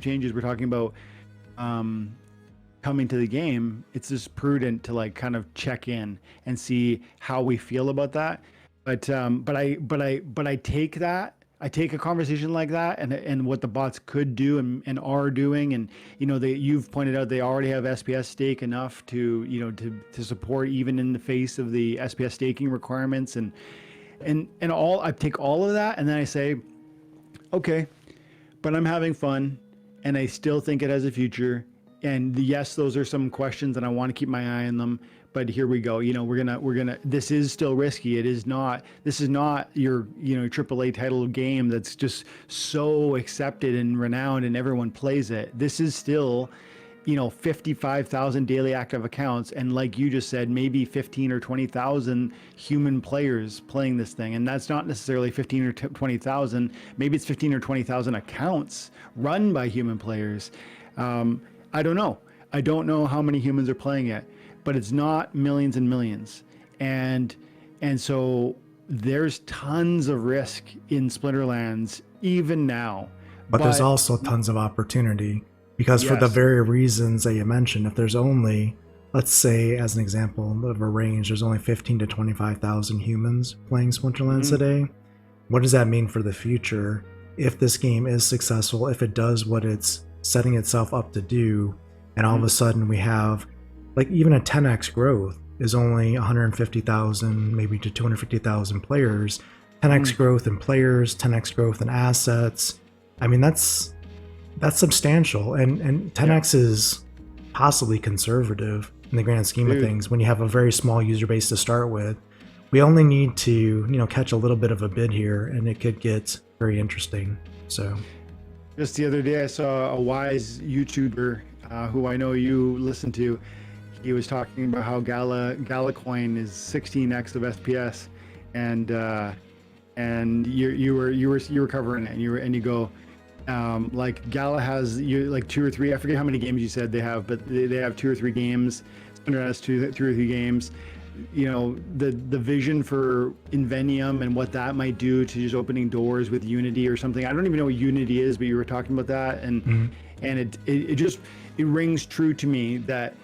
changes we're talking about coming to the game, it's just prudent to like kind of check in and see how we feel about that. But I take that. I take a conversation like that and what the bots could do and are doing, and you've pointed out they already have SPS stake enough to to support even in the face of the SPS staking requirements, and all. I take all of that and then I say, okay, but I'm having fun and I still think it has a future. And yes, those are some questions and I want to keep my eye on them. But here we go. We're gonna. This is still risky. This is not your AAA title game that's just so accepted and renowned and everyone plays it. This is still, 55,000 daily active accounts, and like you just said, maybe 15 or 20,000 human players playing this thing. And that's not necessarily 15 or 20,000. Maybe it's 15 or 20,000 accounts run by human players. I don't know. I don't know how many humans are playing it. But it's not millions and millions. And so there's tons of risk in Splinterlands even now. But there's also tons of opportunity, because for the very reasons that you mentioned, if there's only, let's say as an example of a range, there's only 15 to 25,000 humans playing Splinterlands today. What does that mean for the future? If this game is successful, if it does what it's setting itself up to do, and all of a sudden we have, like, even a 10x growth is only 150,000, maybe to 250,000 players. 10x growth in players, 10x growth in assets. I mean, that's substantial, and 10x is possibly conservative in the grand scheme of things when you have a very small user base to start with. we only need to, catch a little bit of a bid here, and it could get very interesting. So, just the other day, I saw a wise YouTuber who I know you listen to. He was talking about how Gala coin is 16x of SPS, and you were covering it, and you go, like Gala has like 2 or 3, I forget how many games you said they have, but they have 2 or 3 games. Splinter has 2 or 3 games. The vision for Invenium and what that might do to just opening doors with Unity or something. I don't even know what Unity is, but you were talking about that, and it rings true to me that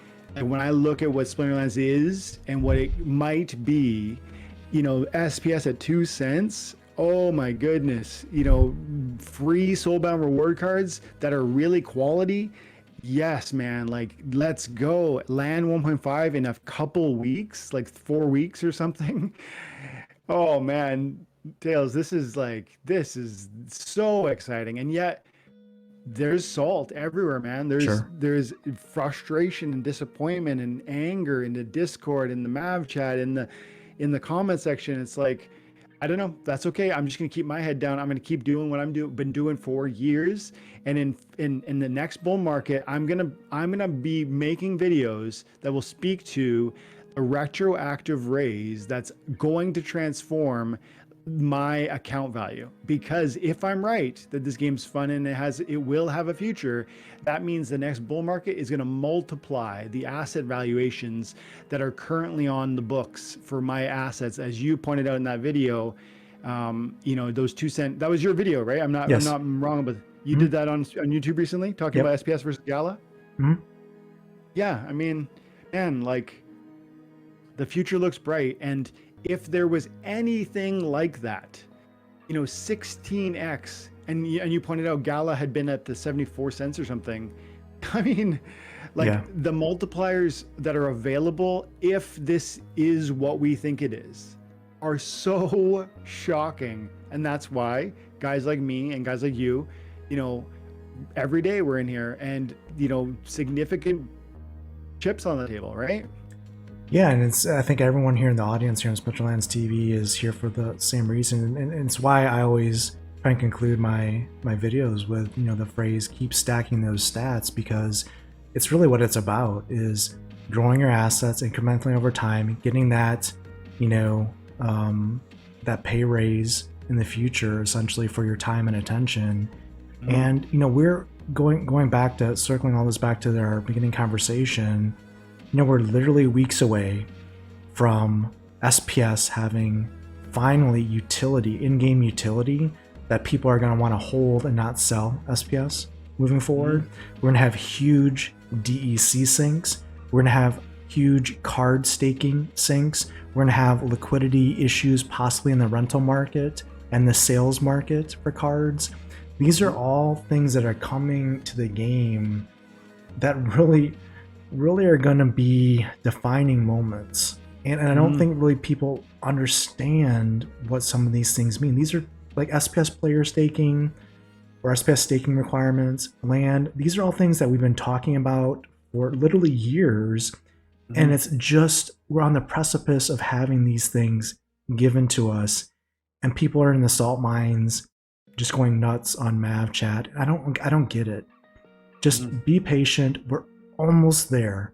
when I look at what Splinterlands is and what it might be, SPS at 2 cents. Oh my goodness, free Soulbound reward cards that are really quality. Yes, man, like let's go. Land 1.5 in a couple weeks, like 4 weeks or something. Oh man, Tails, this is so exciting. And yet there's salt everywhere, man. There's frustration and disappointment and anger in the Discord, in the Mav chat, in the comment section. It's like, I don't know. That's okay. I'm just gonna keep my head down. I'm gonna keep doing what been doing for years. And in the next bull market, I'm gonna be making videos that will speak to a retroactive raise that's going to transform my account value. Because if I'm right that this game's fun and it will have a future, that means the next bull market is going to multiply the asset valuations that are currently on the books for my assets. As you pointed out in that video, those 2 cent, that was your video, right? I'm not wrong, but you did that on YouTube recently, talking about SPS versus Gala. Yeah, I mean, man, like the future looks bright. And if there was anything like that, 16x, and you pointed out Gala had been at the 74 cents or something. I mean, the multipliers that are available, if this is what we think it is, are so shocking. And that's why guys like me and guys like you, every day we're in here and, significant chips on the table, right? Yeah, and I think everyone here in the audience here on Splinterlands TV is here for the same reason, and it's why I always try and conclude my videos with the phrase "keep stacking those stats," because it's really what it's about: is growing your assets incrementally over time, getting that that pay raise in the future, essentially for your time and attention. And we're going back to circling all this back to our beginning conversation. We're literally weeks away from SPS having finally utility, in-game utility, that people are going to want to hold and not sell SPS moving forward. We're going to have huge DEC sinks. We're going to have huge card staking sinks. We're going to have liquidity issues possibly in the rental market and the sales market for cards. These are all things that are coming to the game that really are going to be defining moments. And I don't think really people understand what some of these things mean. These are like SPS player staking or SPS staking requirements, land. These are all things that we've been talking about for literally years. And it's just, we're on the precipice of having these things given to us. And people are in the salt mines just going nuts on Mav chat. I don't get it. Just be patient. We're almost there.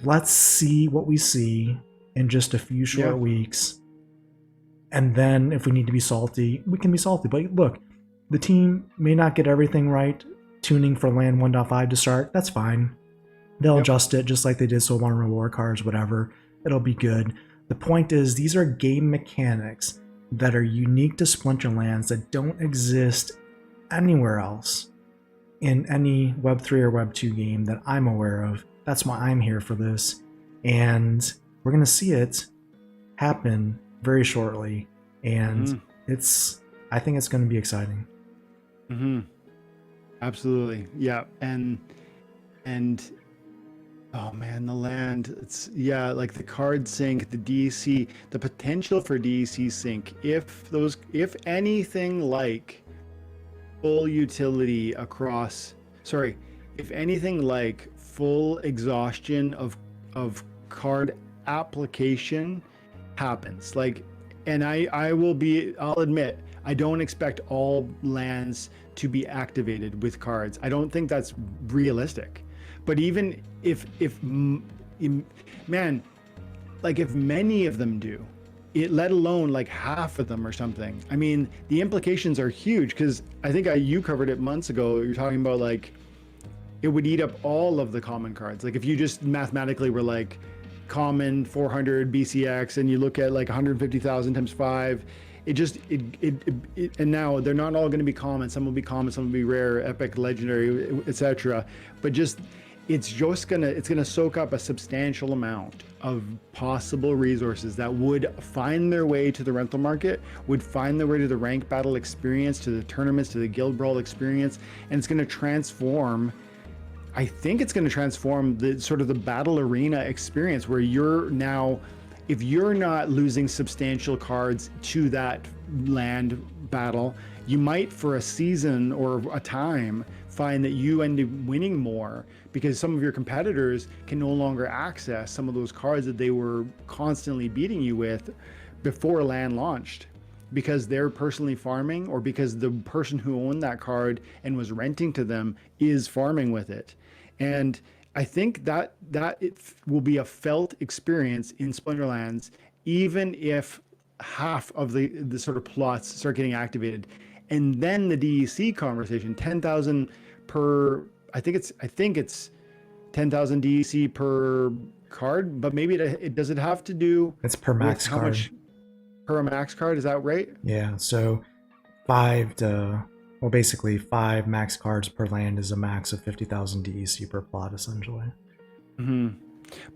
Let's see what we see in just a few short weeks, and then if we need to be salty, we can be salty. But look, the team may not get everything right tuning for land 1.5 to start. That's fine. They'll adjust it just like they did Soulbound reward cards, whatever. It'll be good. The point is, these are game mechanics that are unique to Splinterlands that don't exist anywhere else in any Web3 or Web2 game that I'm aware of. That's why I'm here for this. And we're going to see it happen very shortly. And I think it's going to be exciting. Absolutely. Yeah. And oh man, the land, it's like the card sync, the DEC, the potential for DEC sync. If anything like full utility across, if anything like full exhaustion of card application happens. Like, and I'll admit, I don't expect all lands to be activated with cards. I don't think that's realistic. But even man, like if many of them do, let alone like half of them or something. I mean, the implications are huge, because I think you covered it months ago. You're talking about like it would eat up all of the common cards. Like if you just mathematically were like common 400 BCX and you look at like 150,000 times 5, and now they're not all going to be common. Some will be common, some will be rare, epic, legendary, etc. But just it's gonna soak up a substantial amount of possible resources that would find their way to the rental market, would find their way to the rank battle experience, to the tournaments, to the guild brawl experience, and it's going to transform. I think it's going to transform the sort of the battle arena experience, where you're now, if you're not losing substantial cards to that land battle, you might for a season or a time find that you end up winning more, because some of your competitors can no longer access some of those cards that they were constantly beating you with before land launched, because they're personally farming, or because the person who owned that card and was renting to them is farming with it. And I think that it will be a felt experience in Splinterlands, even if half of the sort of plots start getting activated. And then the DEC conversation, 10,000 per, I think it's 10,000 DEC per card, but maybe does it have to do, it's per max how card. much per max card, is that right? Yeah, so basically 5 max cards per land is a max of 50,000 DEC per plot, essentially. Mm-hmm.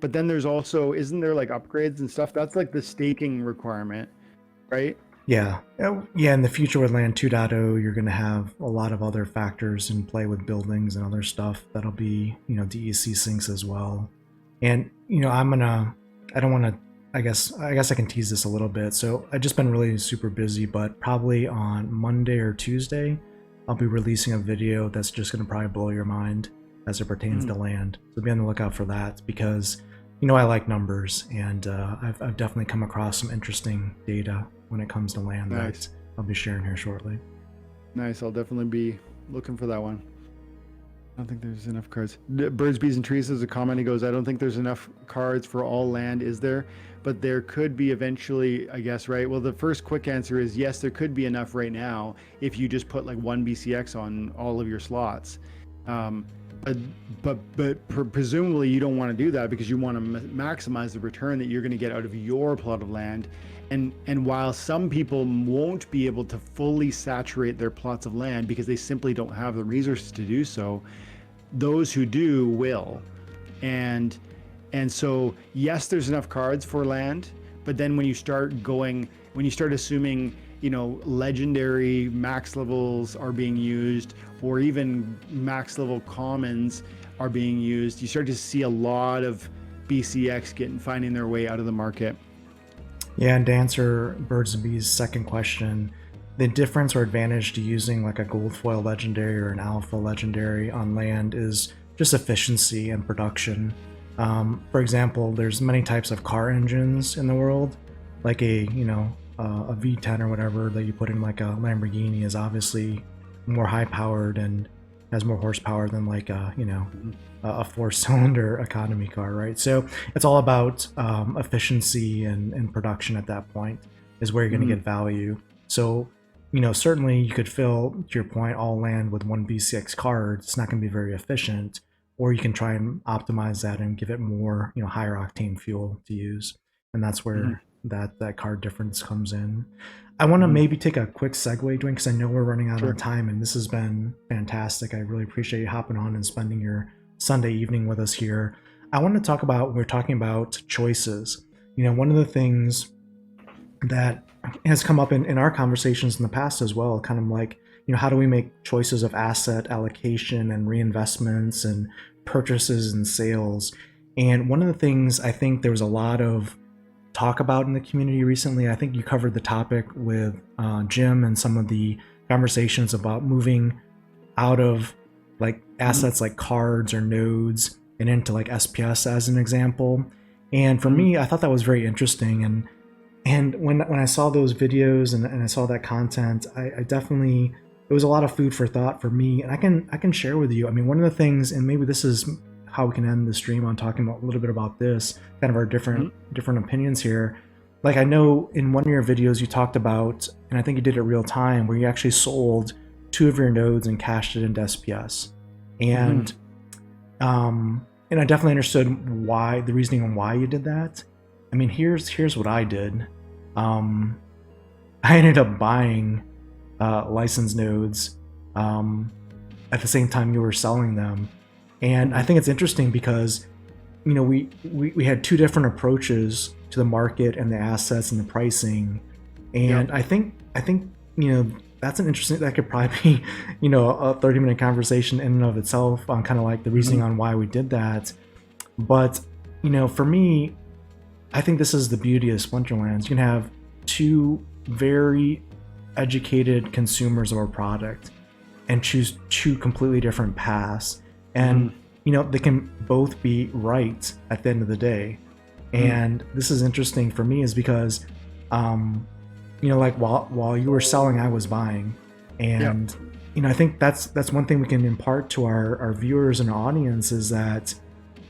But then there's also, isn't there like upgrades and stuff? That's like the staking requirement, right? Yeah. Yeah, in the future with Land 2.0, you're going to have a lot of other factors in play with buildings and other stuff that'll be, DEC sinks as well. And, I guess I can tease this a little bit. So I've just been really super busy, but probably on Monday or Tuesday, I'll be releasing a video that's just going to probably blow your mind as it pertains to land. So be on the lookout for that, because, I like numbers, and I've definitely come across some interesting data when it comes to land. Nice. That I'll be sharing here shortly. Nice. I'll definitely be looking for that one. I don't think there's enough cards. Birds, Bees, and Trees has a comment. He goes, I don't think there's enough cards for all land, is there? But there could be eventually, I guess, right? Well, the first quick answer is yes, there could be enough right now if you just put like 1 BCX on all of your slots. But presumably you don't want to do that, because you want to maximize the return that you're going to get out of your plot of land. And while some people won't be able to fully saturate their plots of land because they simply don't have the resources to do so, those who do will. And so yes, there's enough cards for land, but then when you start assuming, legendary max levels are being used, or even max level commons are being used, you start to see a lot of BCX finding their way out of the market. Yeah, and to answer Birds and Bees' second question, the difference or advantage to using like a gold foil legendary or an alpha legendary on land is just efficiency and production. For example, there's many types of car engines in the world, like a V10 or whatever that you put in like a Lamborghini is obviously more high powered and has more horsepower than like a 4-cylinder economy car, right? So it's all about efficiency and production at that point is where you're going to get value. So, certainly you could fill, to your point, all land with 1 BCX card. It's not going to be very efficient, or you can try and optimize that and give it more, higher octane fuel to use. And that's where that card difference comes in. I want to maybe take a quick segue, Dwayne, because I know we're running out of time, and this has been fantastic. I really appreciate you hopping on and spending your Sunday evening with us here. I want to talk about, we're talking about choices. One of the things that has come up in our conversations in the past as well, kind of like, how do we make choices of asset allocation and reinvestments and purchases and sales? And one of the things I think there was a lot of talk about in the community recently, I think you covered the topic with Jim and some of the conversations about moving out of like assets like cards or nodes and into like SPS as an example. And for me, I thought that was very interesting. And And when I saw those videos and I saw that content, I definitely, it was a lot of food for thought for me. And I can share with you. I mean, one of the things, and maybe this is how we can end the stream on talking about a little bit about this, kind of our different opinions here. Like I know in one of your videos you talked about, and I think you did it real time, where you actually sold 2 of your nodes and cashed it into SPS. And and I definitely understood why, the reasoning on why you did that. I mean, here's what I did. I ended up buying license nodes at the same time you were selling them, and I think it's interesting because, you know, we had 2 different approaches to the market and the assets and the pricing, and I think you know, that's an interesting, that could probably be, you know, a 30-minute conversation in and of itself on kind of like the reasoning on why we did that. But you know, for me, I think this is the beauty of Splinterlands. You can have 2 very educated consumers of our product and choose 2 completely different paths, and you know, they can both be right at the end of the day. And this is interesting for me is because you know, like while you were selling, I was buying, and you know, I think that's one thing we can impart to our viewers and our audience is that,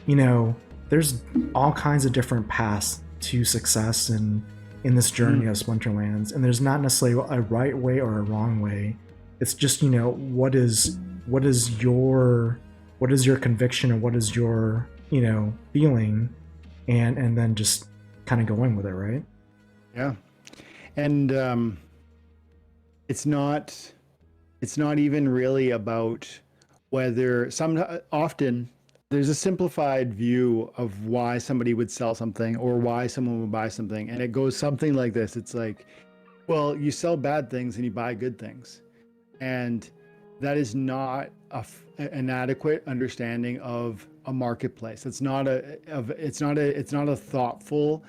you know, there's all kinds of different paths to success in this journey of Splinterlands, and there's not necessarily a right way or a wrong way. It's just, you know, what is your conviction and what is your, you know, feeling, and then just kind of going with it, right? Yeah. And it's not even really about whether often there's a simplified view of why somebody would sell something or why someone would buy something, and it goes something like this. It's like, well, you sell bad things and you buy good things, and that is not an adequate understanding of a marketplace. It's not a thoughtful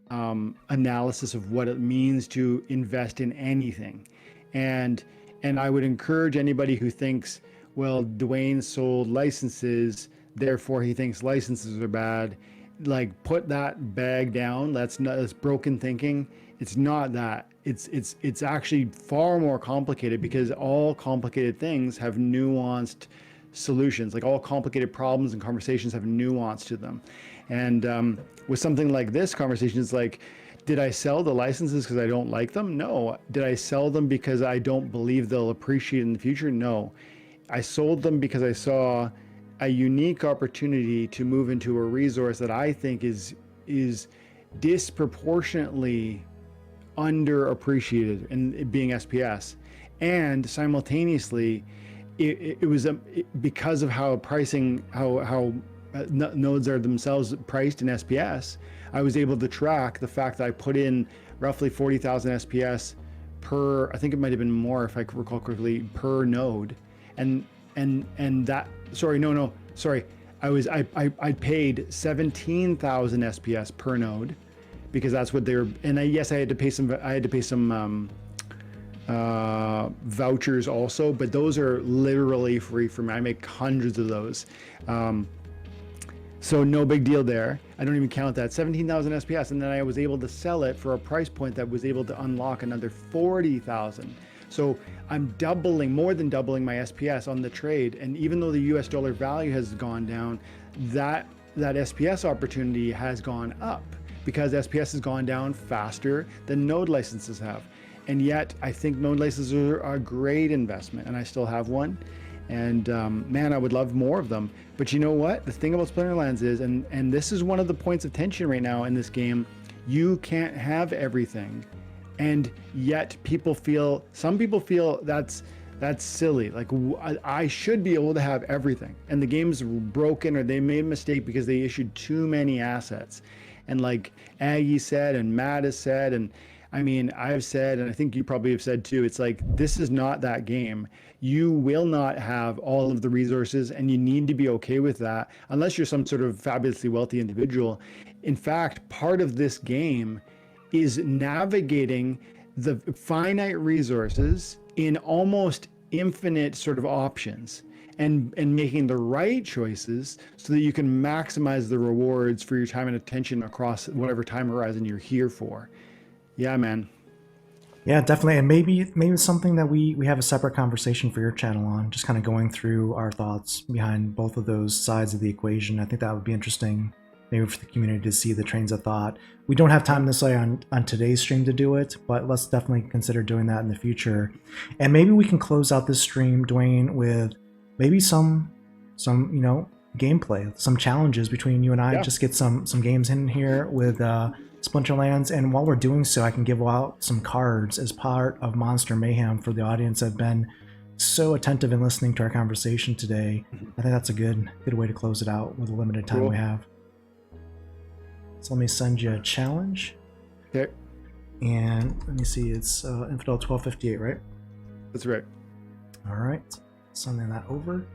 analysis of what it means to invest in anything. And I would encourage anybody who thinks, well, Dwayne sold licenses, therefore he thinks licenses are bad, like, put that bag down. That's broken thinking. It's not that. It's actually far more complicated, because all complicated things have nuanced solutions. Like, all complicated problems and conversations have nuance to them. And with something like this conversation, it's like, did I sell the licenses because I don't like them? No. Did I sell them because I don't believe they'll appreciate in the future? No. I sold them because I saw a unique opportunity to move into a resource that I think is disproportionately underappreciated in being SPS. And simultaneously, it was because of how pricing, how nodes are themselves priced in SPS, I was able to track the fact that I put in roughly 40,000 SPS per, I think it might have been more if I recall correctly, per node. And that, I paid 17,000 SPS per node, because that's what they were. And I had to pay some vouchers also, but those are literally free for me. I make hundreds of those. So no big deal there. I don't even count that. 17,000 SPS, and then I was able to sell it for a price point that was able to unlock another 40,000. So I'm more than doubling my SPS on the trade. And even though the US dollar value has gone down, that SPS opportunity has gone up, because SPS has gone down faster than node licenses have. And yet I think node licenses are a great investment, and I still have one. And man, I would love more of them. But you know what? The thing about Splinterlands is, and this is one of the points of tension right now in this game, you can't have everything. And yet some people feel that's silly. Like, I should be able to have everything. And the game's broken, or they made a mistake because they issued too many assets. And like Aggie said, and Matt has said, and I mean, I've said, and I think you probably have said too, it's like, this is not that game. You will not have all of the resources, and you need to be okay with that, unless you're some sort of fabulously wealthy individual. In fact, part of this game is navigating the finite resources in almost infinite sort of options, and making the right choices so that you can maximize the rewards for your time and attention across whatever time horizon you're here for. Yeah, man. Yeah, definitely. And maybe it's something that we have a separate conversation for your channel on, just kind of going through our thoughts behind both of those sides of the equation. I think that would be interesting, maybe for the community to see the trains of thought. We don't have time necessarily on today's stream to do it, but let's definitely consider doing that in the future. And maybe we can close out this stream, Dwayne, with maybe some gameplay, some challenges between you and I. Yeah. Just get some games in here with Splinterlands, and while we're doing so, I can give out some cards as part of Monster Mayhem for the audience that have been so attentive in listening to our conversation today. I think that's a good way to close it out with the limited time we have. So let me send you a challenge. Okay. And let me see, it's Infidel1258, right? That's right. All right, sending that over.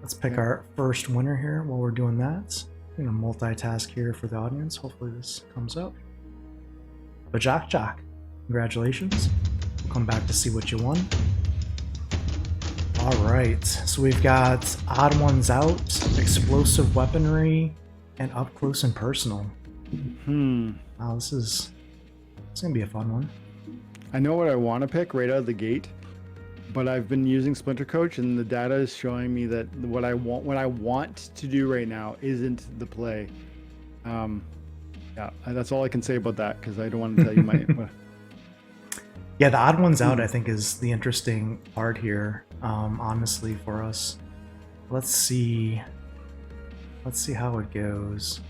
Let's pick our first winner here while we're doing that. I'm gonna multitask here for the audience. Hopefully this comes up. Jock, congratulations. We'll come back to see what you won. All right, so we've got Odd Ones Out, Explosive Weaponry, and Up Close and Personal. Wow, this is gonna be a fun one. I know what I want to pick right out of the gate, but I've been using Splinter Coach, and the data is showing me that what I want to do right now isn't the play. Yeah, that's all I can say about that, because I don't want to tell you my. Yeah, the Odd Ones Out, I think, is the interesting part here, honestly, for us. Let's see how it goes.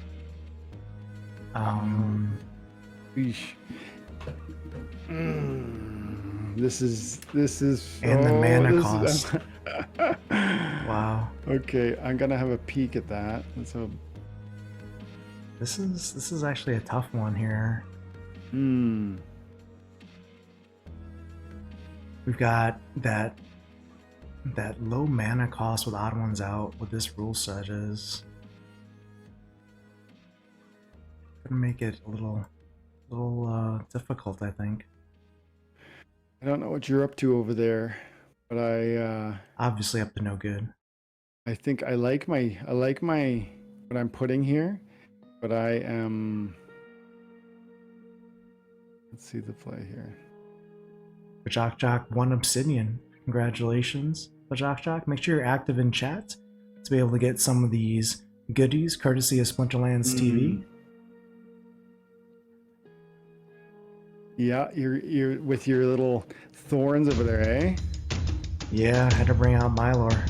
This is and the mana cost. Wow. Okay, I'm gonna have a peek at that. So this is actually a tough one here. We've got that low mana cost with Odd Ones Out with this rule set is gonna make it a little difficult, I think. I don't know what you're up to over there, but I obviously up to no good. I think I like my what I'm putting here, but I am. Let's see the play here. Jock 1 Obsidian. Congratulations, Jock. Make sure you're active in chat to be able to get some of these goodies courtesy of Splinterlands TV. Yeah, you're with your little thorns over there, eh? Yeah, I had to bring out Mylor.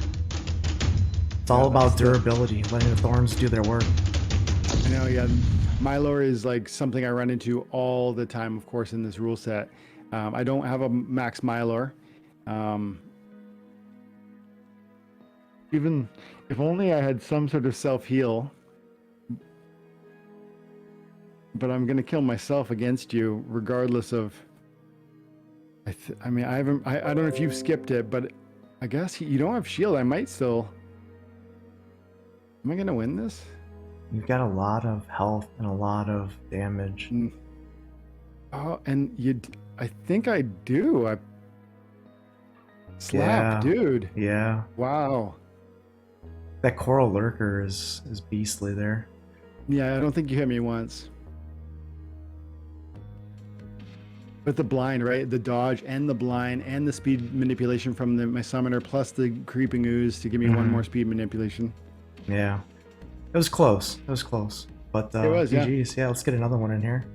It's all about durability, letting the thorns do their work. I know, yeah. Mylor is like something I run into all the time, of course, in this rule set. I don't have a max Mylor. Even if only I had some sort of self-heal. But I'm gonna kill myself against you, regardless of. I mean, I don't know if you've skipped it, but I guess you don't have shield. I might still. Am I gonna win this? You've got a lot of health and a lot of damage. Oh, and I think I do. Slap, dude. Yeah. Wow. That Coral Lurker is beastly there. Yeah, I don't think you hit me once. With the blind, right? The dodge and the blind and the speed manipulation from my summoner, plus the creeping ooze to give me one more speed manipulation. Yeah. It was close. But it was, GG's. Yeah, let's get another one in here.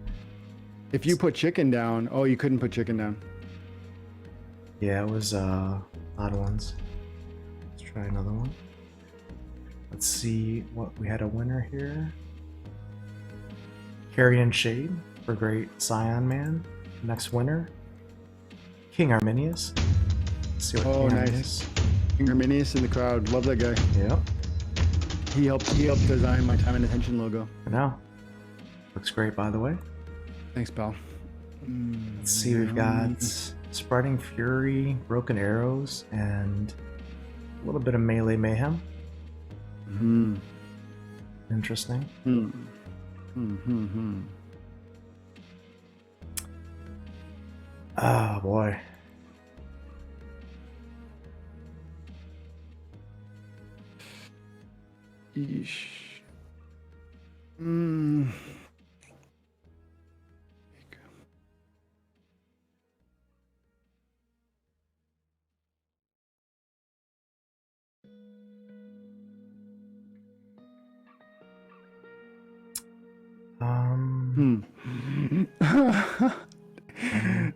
If you put chicken down, oh, you couldn't put chicken down. Yeah, it was Odd Ones. Let's try another one. Let's see what we had a winner here. Carrion Shade for Great Scion Man. Next winner, King Arminius. Let's see what King Arminius. King Arminius in the crowd. Love that guy. Yep. He helped design my time and attention logo. I know. Looks great, by the way. Thanks, pal. Let's see, we've got Spreading Fury, Broken Arrows, and a little bit of Melee Mayhem. Interesting. Oh boy. Yeesh.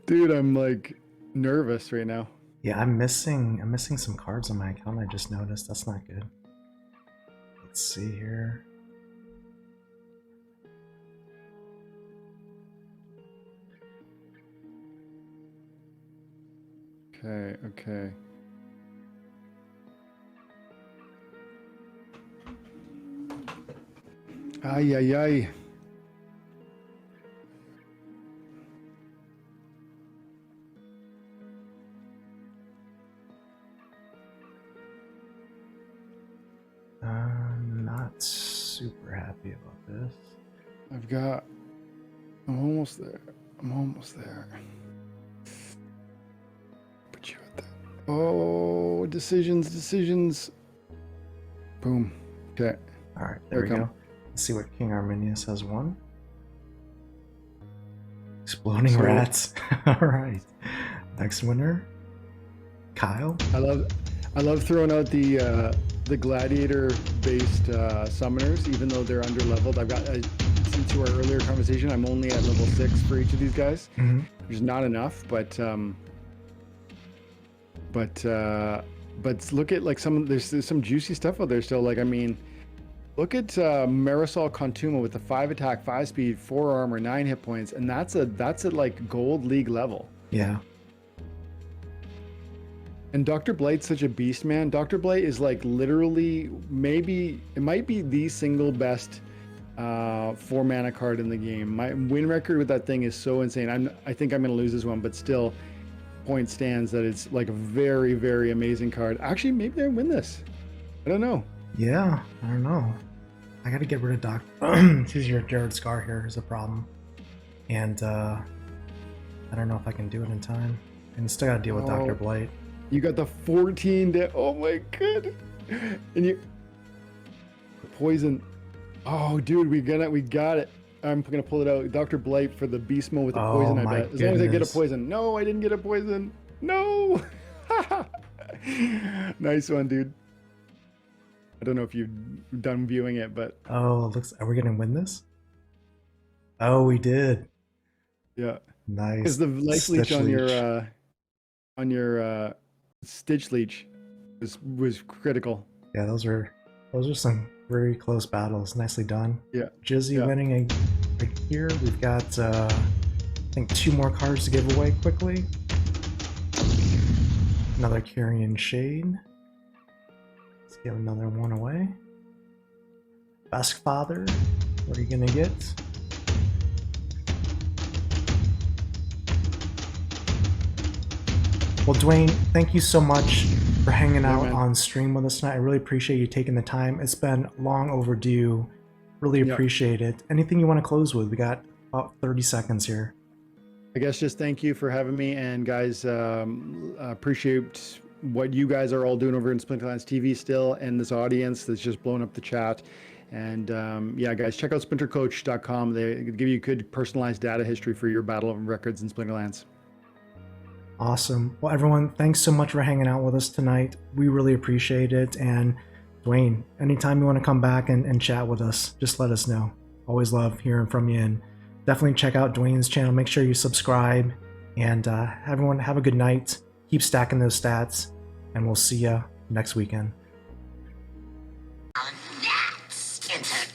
Dude, I'm like nervous right now. Yeah, I'm missing some cards on my account. I just noticed. That's not good. Let's see here. Okay. Ay. I'm not super happy about this. I'm almost there. Put you at that. Oh, decisions. Boom. Okay. All right, there we go. Let's see what King Arminius has won. Exploding rats. All right. Next winner, Kyle. I love throwing out the gladiator-based summoners, even though they're under-leveled. I've got, since our earlier conversation, I'm only at level 6 for each of these guys, which is not enough. But look at like there's some juicy stuff out there still. Like, I mean, look at Marisol Contuma with the 5 attack, 5 speed, 4 armor, 9 hit points, and that's at like gold league level. Yeah. And Dr. Blight's such a beast, man. Dr. Blight is like literally, it might be the single best 4 mana card in the game. My win record with that thing is so insane. I think I'm gonna lose this one, but still, point stands that it's like a very, very amazing card. Actually, maybe I win this. I don't know. Yeah, I don't know. I gotta get rid of Doc. Excuse your Jared Scar here is a problem. And I don't know if I can do it in time. And still gotta deal with Dr. Blight. You got the 14 oh my god. And you poison. Oh dude, we got it. I'm gonna pull it out. Dr. Blight for the beast mode with the poison, I bet. As long as I get a poison. No, I didn't get a poison. No. Nice one, dude. I don't know if you've done viewing it, but are we gonna win this? Oh, we did. Yeah. Nice. Because the life leech on your stitch leech was critical. Yeah, those are some very close battles. Nicely done. Yeah. Jizzy winning right here. We've got I think 2 more cards to give away quickly. Another Carrion Shade. Let's give another one away. Best Father. What are you gonna get? Well, Dwayne, thank you so much for hanging out on stream with us tonight. I really appreciate you taking the time. It's been long overdue. Really appreciate it. Anything you want to close with? We got about 30 seconds here. I guess just thank you for having me, and guys, appreciate what you guys are all doing over in Splinterlands TV still, and this audience that's just blowing up the chat. And yeah, guys, check out splintercoach.com. They give you good personalized data history for your battle of records in Splinterlands. Awesome. Well, everyone, thanks so much for hanging out with us tonight. We really appreciate it. And Dwayne, anytime you want to come back and chat with us, just let us know. Always love hearing from you. And definitely check out Dwayne's channel. Make sure you subscribe. And everyone, have a good night. Keep stacking those stats. And we'll see you next weekend. That's